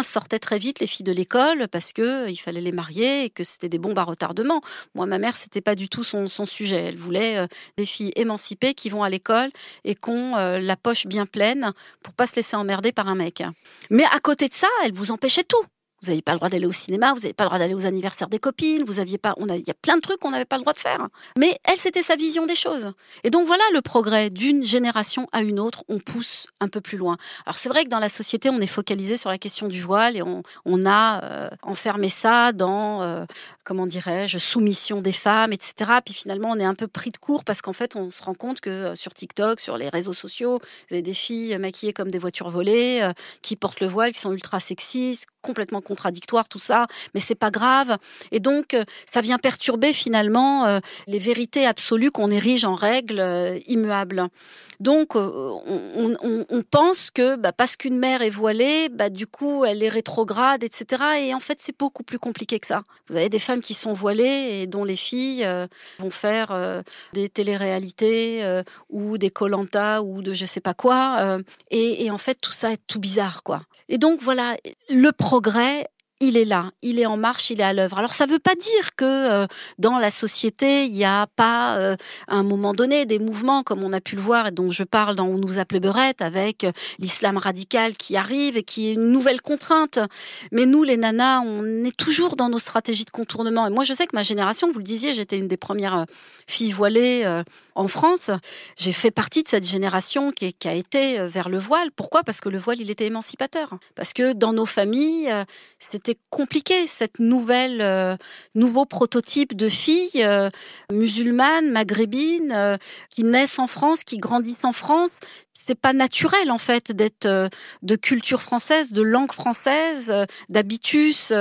sortaient très vite les filles de l'école parce qu'il fallait les marier et que c'était des bombes à retardement. Moi, ma mère, c'était pas du tout son sujet. Elle voulait des filles émancipées qui vont à l'école et qui ont la poche bien pleine pour pas se laisser emmerder par un mec. Mais à côté de ça, elle vous empêchait tout. Vous n'aviez pas le droit d'aller au cinéma, vous n'avez pas le droit d'aller aux anniversaires des copines, il y a plein de trucs qu'on n'avait pas le droit de faire. Mais elle, c'était sa vision des choses. Et donc voilà le progrès d'une génération à une autre, on pousse un peu plus loin. Alors c'est vrai que dans la société, on est focalisé sur la question du voile et on a enfermé ça dans, soumission des femmes, etc. Puis finalement, on est un peu pris de court parce qu'en fait, on se rend compte que sur TikTok, sur les réseaux sociaux, vous avez des filles maquillées comme des voitures volées, qui portent le voile, qui sont ultra sexistes, complètement contradictoire tout ça, mais c'est pas grave. Et donc, ça vient perturber finalement les vérités absolues qu'on érige en règles immuables. Donc, on pense que parce qu'une mère est voilée, du coup, elle est rétrograde, etc. Et en fait, c'est beaucoup plus compliqué que ça. Vous avez des femmes qui sont voilées et dont les filles vont faire des téléréalités ou des Koh-Lanta ou de je sais pas quoi. Et en fait, tout ça est tout bizarre, quoi. Et donc, voilà, le progrès, il est là, il est en marche, il est à l'œuvre. Alors ça ne veut pas dire que dans la société, il n'y a pas à un moment donné des mouvements comme on a pu le voir et dont je parle dans On nous appelle Beurette avec l'islam radical qui arrive et qui est une nouvelle contrainte. Mais nous, les nanas, on est toujours dans nos stratégies de contournement. Et moi, je sais que ma génération, vous le disiez, j'étais une des premières filles voilées en France. J'ai fait partie de cette génération qui a été vers le voile. Pourquoi ? Parce que le voile, il était émancipateur. Parce que dans nos familles, c'était été compliqué, cette nouveau prototype de filles musulmanes, maghrébines, qui naissent en France, qui grandissent en France. C'est pas naturel en fait d'être de culture française, de langue française, d'habitus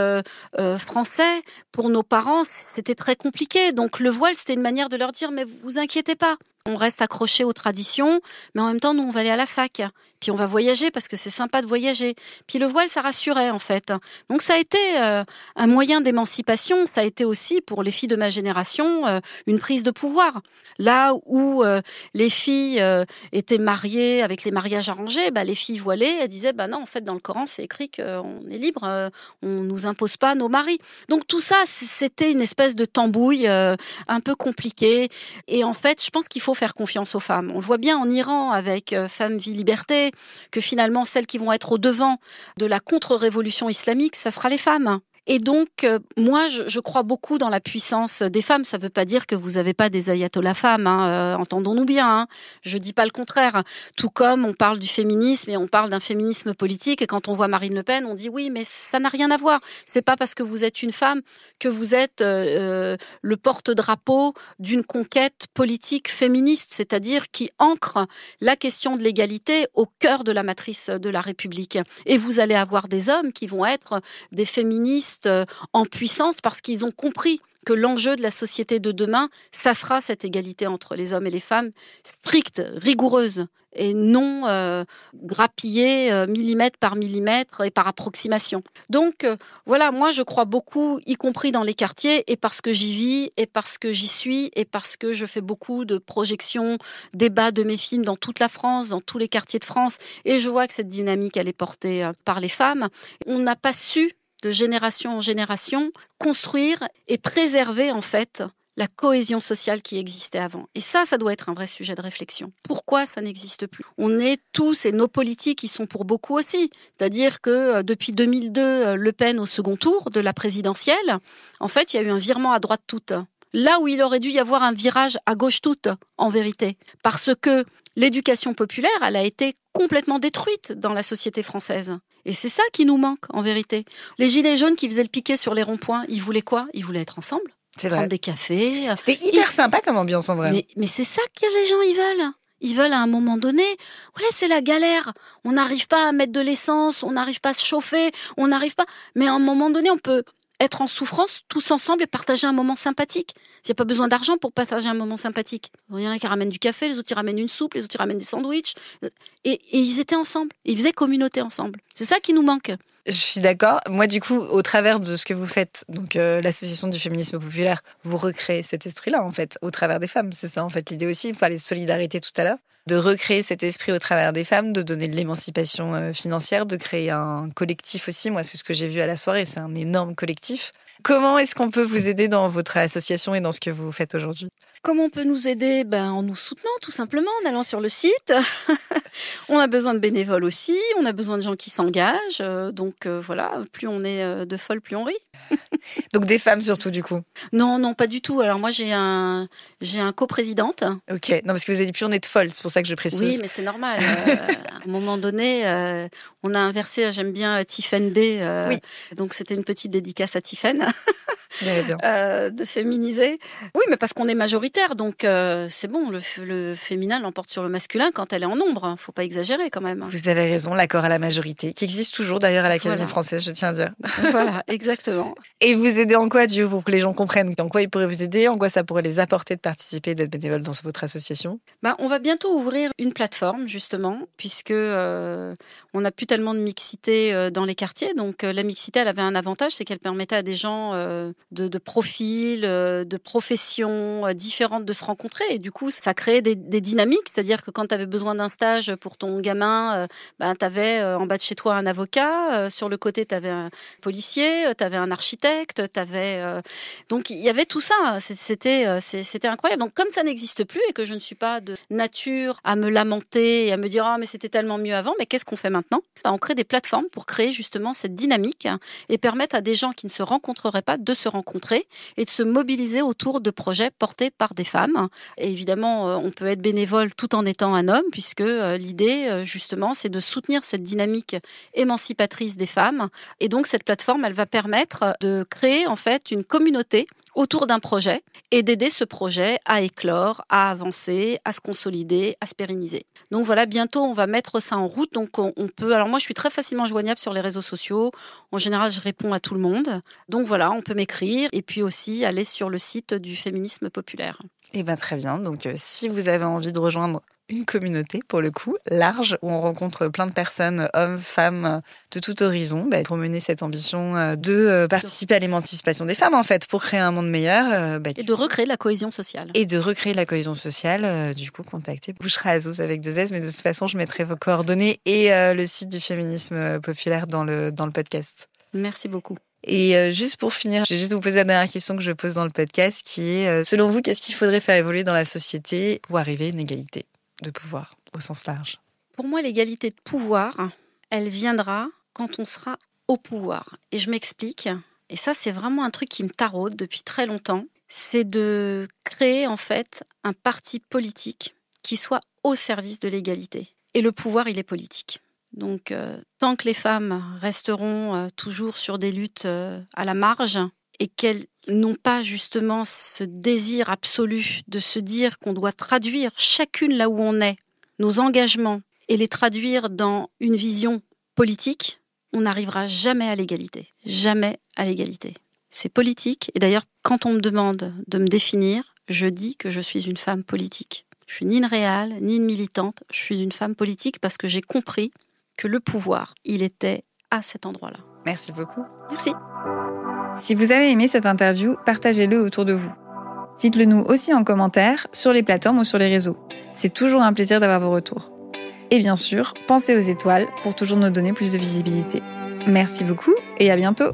français. Pour nos parents, c'était très compliqué. Donc le voile, c'était une manière de leur dire mais vous inquiétez pas. On reste accroché aux traditions, mais en même temps, nous, on va aller à la fac. Puis on va voyager parce que c'est sympa de voyager. Puis le voile, ça rassurait, en fait. Donc ça a été un moyen d'émancipation. Ça a été aussi, pour les filles de ma génération, une prise de pouvoir. Là où les filles étaient mariées avec les mariages arrangés, les filles voilées, elles disaient, non, en fait, dans le Coran, c'est écrit qu'on est libre, on nous impose pas nos maris. Donc tout ça, c'était une espèce de tambouille un peu compliquée. Et en fait, je pense qu'il faut faire confiance aux femmes. On le voit bien en Iran avec Femmes, Vie, Liberté, que finalement, celles qui vont être au devant de la contre-révolution islamique, ça sera les femmes. Et donc, moi, je crois beaucoup dans la puissance des femmes. Ça ne veut pas dire que vous n'avez pas des ayatollahs femmes, entendons-nous bien. Je ne dis pas le contraire. Tout comme on parle du féminisme et on parle d'un féminisme politique. Et quand on voit Marine Le Pen, on dit oui, mais ça n'a rien à voir. C'est pas parce que vous êtes une femme que vous êtes le porte-drapeau d'une conquête politique féministe, c'est-à-dire qui ancre la question de l'égalité au cœur de la matrice de la République. Et vous allez avoir des hommes qui vont être des féministes en puissance parce qu'ils ont compris que l'enjeu de la société de demain, ça sera cette égalité entre les hommes et les femmes, stricte, rigoureuse, et non grappillée millimètre par millimètre et par approximation. Donc voilà, moi je crois beaucoup, y compris dans les quartiers, et parce que j'y vis, et parce que j'y suis, et parce que je fais beaucoup de projections, débats de mes films dans toute la France, dans tous les quartiers de France, et je vois que cette dynamique, elle est portée par les femmes. On n'a pas su de génération en génération, construire et préserver en fait la cohésion sociale qui existait avant. Et ça doit être un vrai sujet de réflexion. Pourquoi ça n'existe plus ? On est tous, et nos politiques y sont pour beaucoup aussi. C'est-à-dire que depuis 2002, Le Pen au second tour de la présidentielle, en fait, il y a eu un virement à droite toute. Là où il aurait dû y avoir un virage à gauche toute, en vérité. Parce que l'éducation populaire, elle a été complètement détruite dans la société française. Et c'est ça qui nous manque, en vérité. Les gilets jaunes qui faisaient le piquet sur les ronds-points, ils voulaient quoi ? Ils voulaient être ensemble, prendre des cafés. C'était hyper sympa comme ambiance, en vrai. Mais c'est ça que les gens, ils veulent. Ils veulent à un moment donné, c'est la galère. On n'arrive pas à mettre de l'essence, on n'arrive pas à se chauffer, on n'arrive pas... Mais à un moment donné, on peut être en souffrance tous ensemble et partager un moment sympathique. Il n'y a pas besoin d'argent pour partager un moment sympathique. Il y en a qui ramènent du café, les autres ils ramènent une soupe, les autres ils ramènent des sandwichs. Et ils étaient ensemble. Ils faisaient communauté ensemble. C'est ça qui nous manque. Je suis d'accord. Moi, du coup, au travers de ce que vous faites, donc l'association du féminisme populaire, vous recréez cet esprit-là, en fait, au travers des femmes. C'est ça, en fait, l'idée aussi. Vous parlez de solidarité tout à l'heure. De recréer cet esprit au travers des femmes, de donner de l'émancipation financière, de créer un collectif aussi. Moi, c'est ce que j'ai vu à la soirée. C'est un énorme collectif. Comment est-ce qu'on peut vous aider dans votre association et dans ce que vous faites aujourd'hui ? Comment on peut nous aider ? En nous soutenant, tout simplement, en allant sur le site. On a besoin de bénévoles aussi, on a besoin de gens qui s'engagent. Donc voilà, plus on est de folles, plus on rit. Donc des femmes surtout, du coup ? Non, pas du tout. Alors moi, j'ai un coprésidente. Ok, non, parce que vous avez dit plus on est de folles, c'est pour ça que je précise. Oui, mais c'est normal. À un moment donné, on a inversé, j'aime bien Tiffen D. Oui. Donc c'était une petite dédicace à Tiffen. Bien. De féminiser. Oui, mais parce qu'on est majoritaire, donc c'est bon, le féminin l'emporte sur le masculin quand elle est en nombre. Faut pas exagérer quand même. Vous avez raison, l'accord à la majorité, qui existe toujours d'ailleurs à l'Académie française, je tiens à dire. Voilà, exactement. Et vous aidez en quoi, Dieu, pour que les gens comprennent en quoi ils pourraient vous aider, en quoi ça pourrait les apporter de participer, d'être bénévole dans votre association ? On va bientôt ouvrir une plateforme, justement, puisque on n'a plus tellement de mixité dans les quartiers. Donc la mixité, elle avait un avantage, c'est qu'elle permettait à des gens de profils, de professions différentes de se rencontrer. Et du coup, ça créait des dynamiques. C'est-à-dire que quand tu avais besoin d'un stage pour ton gamin, tu avais en bas de chez toi un avocat, sur le côté, tu avais un policier, tu avais un architecte, donc il y avait tout ça. C'était incroyable. Donc comme ça n'existe plus et que je ne suis pas de nature à me lamenter et à me dire « Ah, mais c'était tellement mieux avant », mais qu'est-ce qu'on fait maintenant ? On crée des plateformes pour créer justement cette dynamique et permettre à des gens qui ne se rencontreraient pas de se se rencontrer et de se mobiliser autour de projets portés par des femmes. Et évidemment, on peut être bénévole tout en étant un homme, puisque l'idée, justement, c'est de soutenir cette dynamique émancipatrice des femmes. Et donc, cette plateforme, elle va permettre de créer, en fait, une communauté autour d'un projet et d'aider ce projet à éclore, à avancer, à se consolider, à se pérenniser. Donc voilà, bientôt on va mettre ça en route. Donc on peut. Alors moi je suis très facilement joignable sur les réseaux sociaux. En général je réponds à tout le monde. Donc voilà, on peut m'écrire et puis aussi aller sur le site du féminisme populaire. Eh bien très bien. Donc si vous avez envie de rejoindre une communauté, pour le coup, large, où on rencontre plein de personnes, hommes, femmes, de tout horizon, pour mener cette ambition de participer à l'émancipation des femmes, en fait, pour créer un monde meilleur. Et de recréer la cohésion sociale. Du coup, contactez Bouchra Azouz avec 2 S, mais de toute façon, je mettrai vos coordonnées et le site du féminisme populaire dans le podcast. Merci beaucoup. Et juste pour finir, je vais juste vous poser la dernière question que je pose dans le podcast, qui est, selon vous, qu'est-ce qu'il faudrait faire évoluer dans la société pour arriver à une égalité de pouvoir au sens large? Pour moi, l'égalité de pouvoir, elle viendra quand on sera au pouvoir. Et je m'explique. Et ça, c'est vraiment un truc qui me taraude depuis très longtemps. C'est de créer, en fait, un parti politique qui soit au service de l'égalité. Et le pouvoir, il est politique. Donc, tant que les femmes resteront toujours sur des luttes à la marge et qu'elles n'ont pas justement ce désir absolu de se dire qu'on doit traduire chacune là où on est, nos engagements, et les traduire dans une vision politique, on n'arrivera jamais à l'égalité. Jamais à l'égalité. C'est politique. Et d'ailleurs, quand on me demande de me définir, je dis que je suis une femme politique. Je suis ni une réale, ni une militante. Je suis une femme politique parce que j'ai compris que le pouvoir, il était à cet endroit-là. Merci beaucoup. Merci. Si vous avez aimé cette interview, partagez-le autour de vous. Dites-le nous aussi en commentaire, sur les plateformes ou sur les réseaux. C'est toujours un plaisir d'avoir vos retours. Et bien sûr, pensez aux étoiles pour toujours nous donner plus de visibilité. Merci beaucoup et à bientôt.